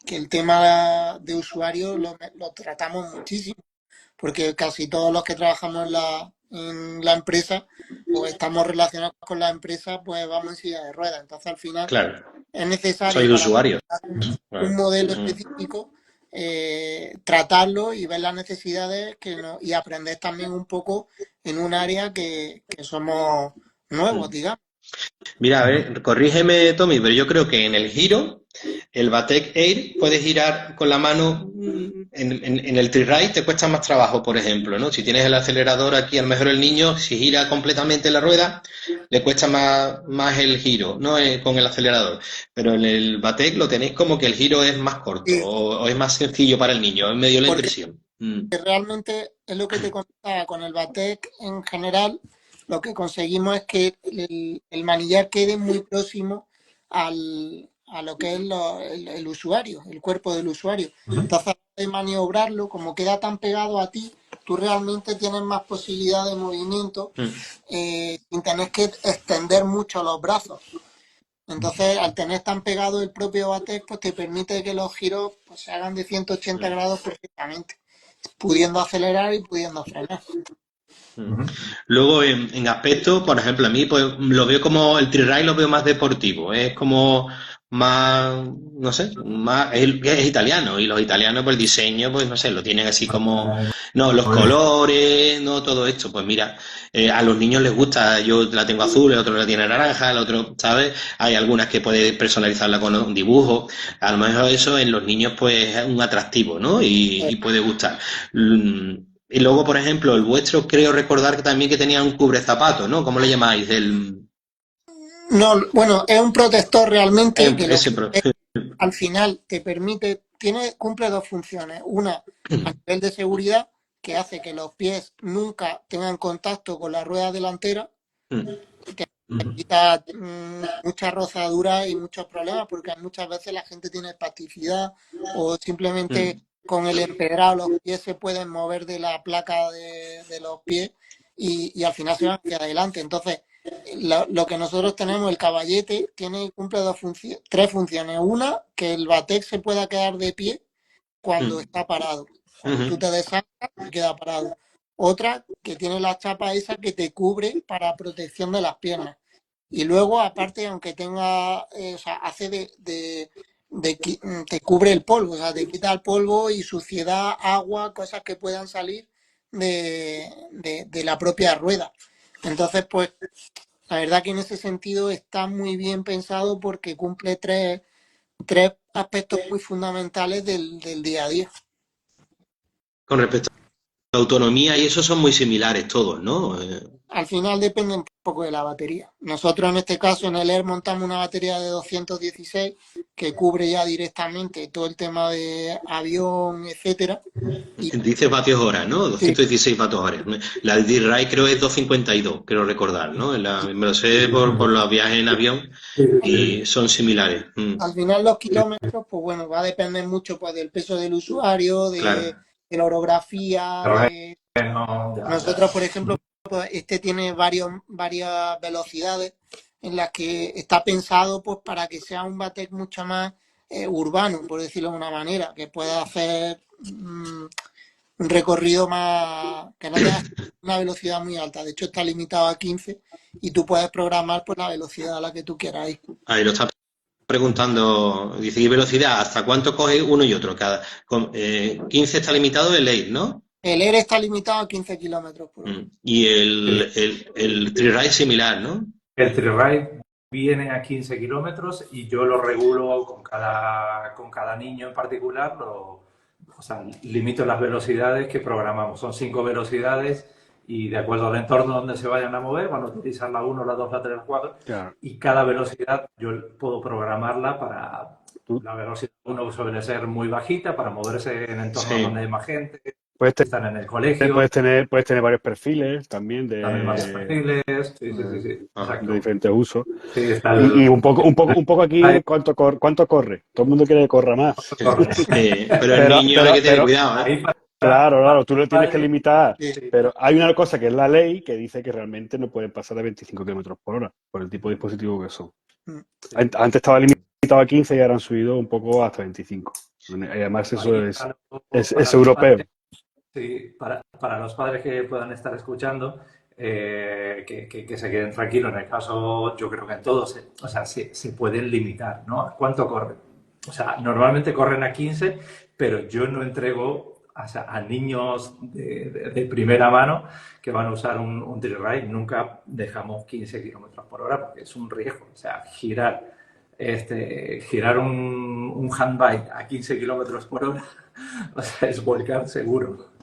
el tema de usuario lo tratamos muchísimo, porque casi todos los que trabajamos en la empresa o estamos relacionados con la empresa, pues vamos en silla de ruedas. Entonces, al final, Claro. es necesario Soy para usuario. un modelo específico, tratarlo y ver las necesidades y aprender también un poco en un área que somos nuevos, digamos. Mira, a ver, corrígeme, Tommy, pero yo creo que en el giro, el Batec Air puedes girar con la mano en el tri-ride te cuesta más trabajo, por ejemplo, ¿no? Si tienes el acelerador aquí, a lo mejor el niño, si gira completamente la rueda, le cuesta más el giro, ¿no? Con el acelerador. Pero en el Batec lo tenéis como que el giro es más corto Sí, o es más sencillo para el niño, me dio la porque impresión. Mm, realmente es lo que te contaba con el Batec en general, lo que conseguimos es que el manillar quede muy próximo a lo que es el usuario, el cuerpo del usuario. Entonces, a la hora de maniobrarlo, como queda tan pegado a ti, tú realmente tienes más posibilidad de movimiento mm, sin tener que extender mucho los brazos. Entonces, al tener tan pegado el propio Batec, pues te permite que los giros pues, se hagan de 180 mm, grados perfectamente, pudiendo acelerar y pudiendo frenar. mm. Luego, en aspecto, por ejemplo, a mí pues lo veo como el tri-ride lo veo más deportivo, es como más, no sé, es italiano y los italianos pues el diseño, pues no sé, lo tienen así como, no, los colores, no, todo esto, pues mira, a los niños les gusta, yo la tengo azul, el otro la tiene naranja, el otro, ¿sabes? Hay algunas que puedes personalizarla con un dibujo, a lo mejor eso en los niños pues es un atractivo, ¿no? Y puede gustar. Mm, y luego, por ejemplo, el vuestro creo recordar que también que tenía un cubre zapato, ¿no? ¿Cómo le llamáis? No, bueno, es un protector realmente que lo Ese que pro. al final te permite, cumple dos funciones. Una, a nivel de seguridad, que hace que los pies nunca tengan contacto con la rueda delantera, quita mucha rozadura y muchos problemas, porque muchas veces la gente tiene espasticidad o simplemente con el empedrado los pies se pueden mover de la placa de los pies y al final se van hacia adelante. Entonces, lo que nosotros tenemos, el caballete, cumple tres funciones. Una, que el Batex se pueda quedar de pie cuando está parado. Cuando tú te desancas, se queda parado. Otra, que tiene la chapa esa que te cubre para protección de las piernas. Y luego, aparte, aunque tenga, o sea, hace te cubre el polvo, o sea, te quita el polvo y suciedad, agua, cosas que puedan salir de la propia rueda. Entonces, pues, la verdad que en ese sentido está muy bien pensado porque cumple tres aspectos muy fundamentales del día a día. Con respecto a la autonomía, y eso son muy similares todos, ¿no? Al final depende un poco de la batería. Nosotros en este caso en el Air montamos una batería de 216 que cubre ya directamente todo el tema de avión, etcétera. Y Dices vatios hora, ¿no? sí, 216 vatios hora. La de D-Ride creo es 252, creo recordar, ¿no? Me lo sé por los viajes en avión y son similares. al final los kilómetros, pues bueno, va a depender mucho pues del peso del usuario, Claro. de la orografía, de No, ya, nosotros, por ejemplo, pues, este tiene varias velocidades en las que está pensado pues para que sea un Batec mucho más urbano, por decirlo de una manera, que pueda hacer un recorrido más, que no tenga una velocidad muy alta. De hecho, está limitado a 15 y tú puedes programar pues la velocidad a la que tú quieras ir. Ahí lo está preguntando, dice, ¿y velocidad? ¿Hasta cuánto coge uno y otro? 15 está limitado el late, ¿no? El Air está limitado a 15 kilómetros por hora. Y el Tri-Ride similar, ¿no? el Tri-Ride viene a 15 kilómetros y yo lo regulo con cada niño en particular, o sea, limito las velocidades que programamos. Son 5 velocidades y de acuerdo al entorno donde se vayan a mover, van a utilizar la 1, la 2, la 3, la 4 Claro. y cada velocidad yo puedo programarla para... Tú La velocidad 1 suele ser muy bajita para moverse en entornos donde Sí. hay más gente, puedes, están en el colegio, puedes tener varios perfiles también también varios perfiles, sí, sí, sí, sí, de exacto. diferentes usos. Sí, está Y un poco aquí, ¿cuánto corre? Todo el mundo quiere que corra más. Pero el niño hay que tener cuidado, ¿eh? ahí Claro, tú lo tienes que padre, limitar. Sí. Pero hay una cosa que es la ley que dice que realmente no pueden pasar de 25 kilómetros por hora por el tipo de dispositivo que son. Antes estaba limitado a 15 y ahora han subido un poco hasta 25. Y además eso ahí es europeo. sí, para los padres que puedan estar escuchando, que se queden tranquilos. En el caso, yo creo que en todos, o sea, se pueden limitar, ¿no? ¿Cuánto corren? O sea, normalmente corren a 15, pero yo no entrego a niños de primera mano que van a usar un trail ride, nunca dejamos 15 kilómetros por hora porque es un riesgo. O sea, girar un handbike a 15 kilómetros por hora, o sea, es volcar seguro.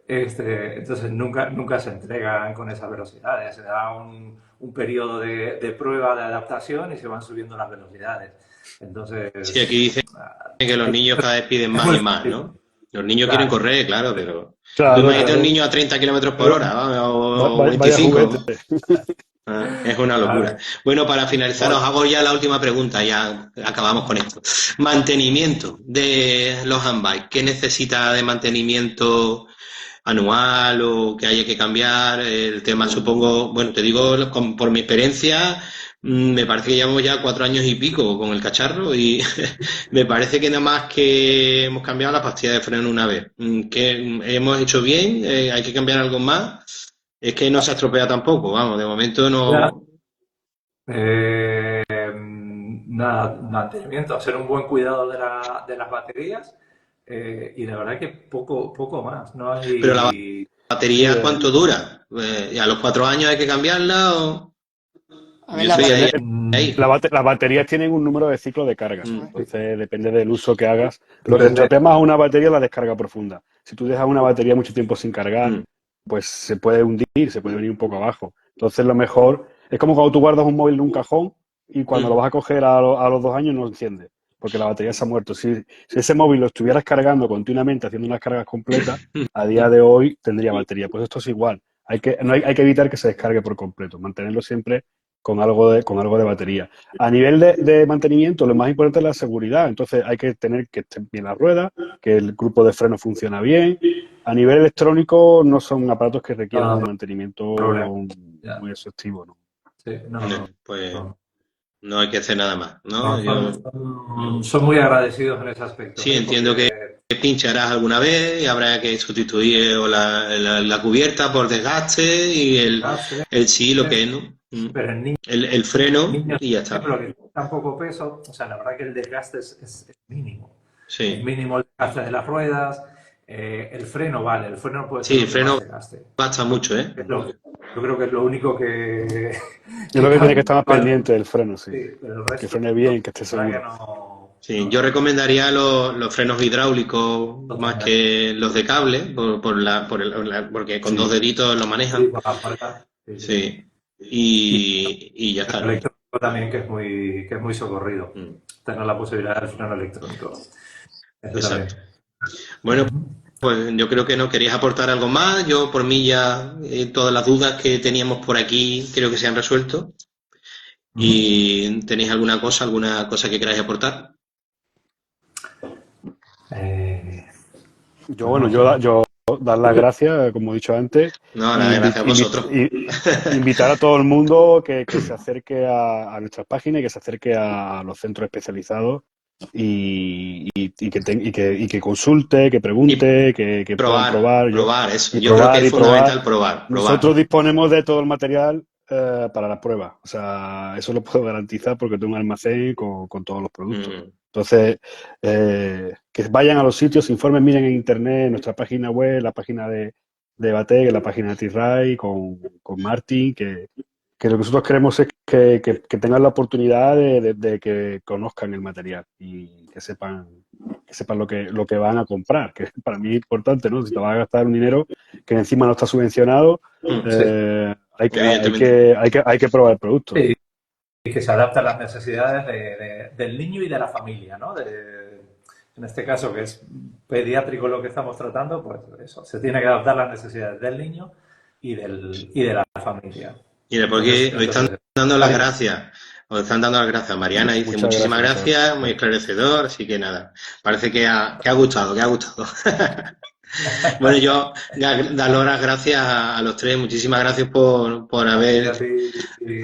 Entonces nunca se entregan con esas velocidades. Se da un periodo de prueba, de adaptación y se van subiendo las velocidades. Entonces, Sí, aquí dicen que los niños cada vez piden más y más, ¿no? Los niños quieren correr, claro, pero... Claro, Tú imagínate claro. un niño a 30 kilómetros por hora, o Vaya 25. juguete. Es una locura. Bueno, para finalizar, os hago ya la última pregunta, ya acabamos con esto. Mantenimiento de los handbikes. ¿Qué necesita de mantenimiento anual o que haya que cambiar? El tema, supongo, bueno, te digo por mi experiencia, me parece que llevamos ya 4 años y pico con el cacharro y me parece que nada más que hemos cambiado la pastilla de freno una vez. ¿Que hemos hecho bien? ¿Hay que cambiar algo más? Es que no se estropea tampoco, vamos, de momento no... Nada, mantenimiento, hacer un buen cuidado de las baterías y la verdad que poco más. No hay... Pero la batería, ¿cuánto dura? ¿A los 4 años hay que cambiarla o...? A ver, Yo soy ahí. Las baterías tienen un número de ciclo de carga, entonces depende del uso que hagas. Lo que Depende. estropea más a una batería es la descarga profunda. Si tú dejas una batería mucho tiempo sin cargar, pues se puede hundir, se puede venir un poco abajo. Entonces lo mejor es como cuando tú guardas un móvil en un cajón y cuando lo vas a coger a los 2 años no enciende, porque la batería se ha muerto. Si ese móvil lo estuvieras cargando continuamente, haciendo unas cargas completas, a día de hoy tendría batería. Pues esto es igual. Hay que evitar que se descargue por completo, mantenerlo siempre con algo de batería. A nivel de mantenimiento, lo más importante es la seguridad. Entonces hay que tener que estén bien las ruedas, que el grupo de freno funciona bien. A nivel electrónico no son aparatos que requieran un mantenimiento muy exhaustivo, ¿no? Sí, Pues no hay que hacer nada más, ¿no? Son muy agradecidos en ese aspecto. Sí, entiendo que pincharás alguna vez y habrá que sustituir la cubierta por desgaste y el sí, lo que es, ¿no? Pero en niños, El freno y ya está. pero que tan poco peso, o sea, la verdad que el desgaste es mínimo. Sí. Es mínimo el desgaste de las ruedas, el freno vale, el freno puede Sí, ser el freno desgaste. gasta mucho, ¿eh? Yo creo que es lo único que... Yo creo que tiene que estar más pendiente del freno, sí. Pero el resto, Que frene bien, que esté la verdad seguro. que no... Sí, yo recomendaría los frenos hidráulicos más que los de cable, porque con 2 deditos lo manejan. Sí, por la puerta. Sí. Y ya está. El electrónico también, que es muy socorrido. Tener la posibilidad del freno electrónico. Eso Exacto. también. Bueno, pues yo creo que no querías aportar algo más. Yo por mí ya todas las dudas que teníamos por aquí creo que se han resuelto. ¿Y tenéis alguna cosa que queráis aportar? Yo dar las gracias, como he dicho antes. No, nada, gracias a vosotros. Invitar a todo el mundo que se acerque a nuestras páginas y que se acerque a los centros especializados y que consulte, que pregunte, que puedan probar. Probar, eso. Yo creo que es fundamental probar. Nosotros disponemos de todo el material para las pruebas. O sea, eso lo puedo garantizar porque tengo un almacén con todos los productos. Entonces, que vayan a los sitios, se informen, miren en internet, en nuestra página web, la página de Batec, la página de T-Ride, con Martin, que lo que nosotros queremos es que tengan la oportunidad de que conozcan el material y que sepan lo que van a comprar, que para mí es importante, ¿no? Si te vas a gastar un dinero que encima no está subvencionado, hay que probar el producto. Sí. Y que se adapta a las necesidades del niño y de la familia, ¿no? En este caso, que es pediátrico lo que estamos tratando, pues eso, se tiene que adaptar a las necesidades del niño y de la familia. Y después que os están dando las gracias. Os están dando las gracias. Mariana dice muchísimas gracias, muy esclarecedor, así que nada. Parece que ha gustado. Bueno, yo daros las gracias a los tres, muchísimas gracias por haber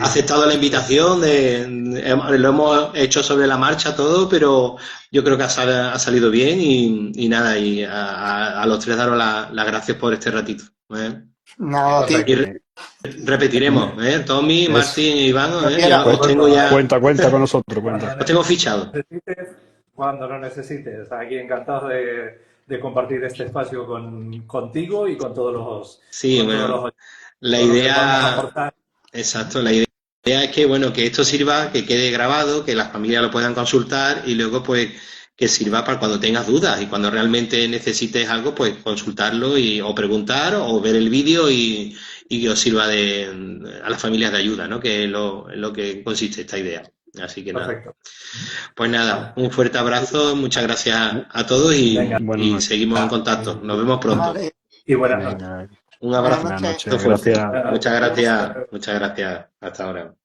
aceptado la invitación. Lo hemos hecho sobre la marcha todo, pero yo creo que ha salido bien y nada, y a los tres daros las gracias por este ratito. No, Repetiremos, Tommy, Martín y Iván, os tengo ya... Cuenta con nosotros, cuenta. Os tengo fichado. Cuando lo necesites, aquí encantados de de compartir este espacio contigo y con todos los, Sí, con todos bueno, los la todo lo que podamos idea, aportar. exacto, la idea es que, bueno, que esto sirva, que quede grabado, que las familias lo puedan consultar y luego, pues, que sirva para cuando tengas dudas y cuando realmente necesites algo, pues, consultarlo o preguntar o ver el vídeo y que os sirva a las familias de ayuda, ¿no? Que es en lo que consiste esta idea. Así que nada. Perfecto. Pues nada, un fuerte abrazo, muchas gracias a todos Venga. Buenas y noches. seguimos en contacto. Nos vemos pronto. Vale, Y buenas noches. Venga, Un buenas abrazo buenas noches. noches. fuerte. Gracias. Muchas Adiós. gracias, muchas gracias. Hasta ahora.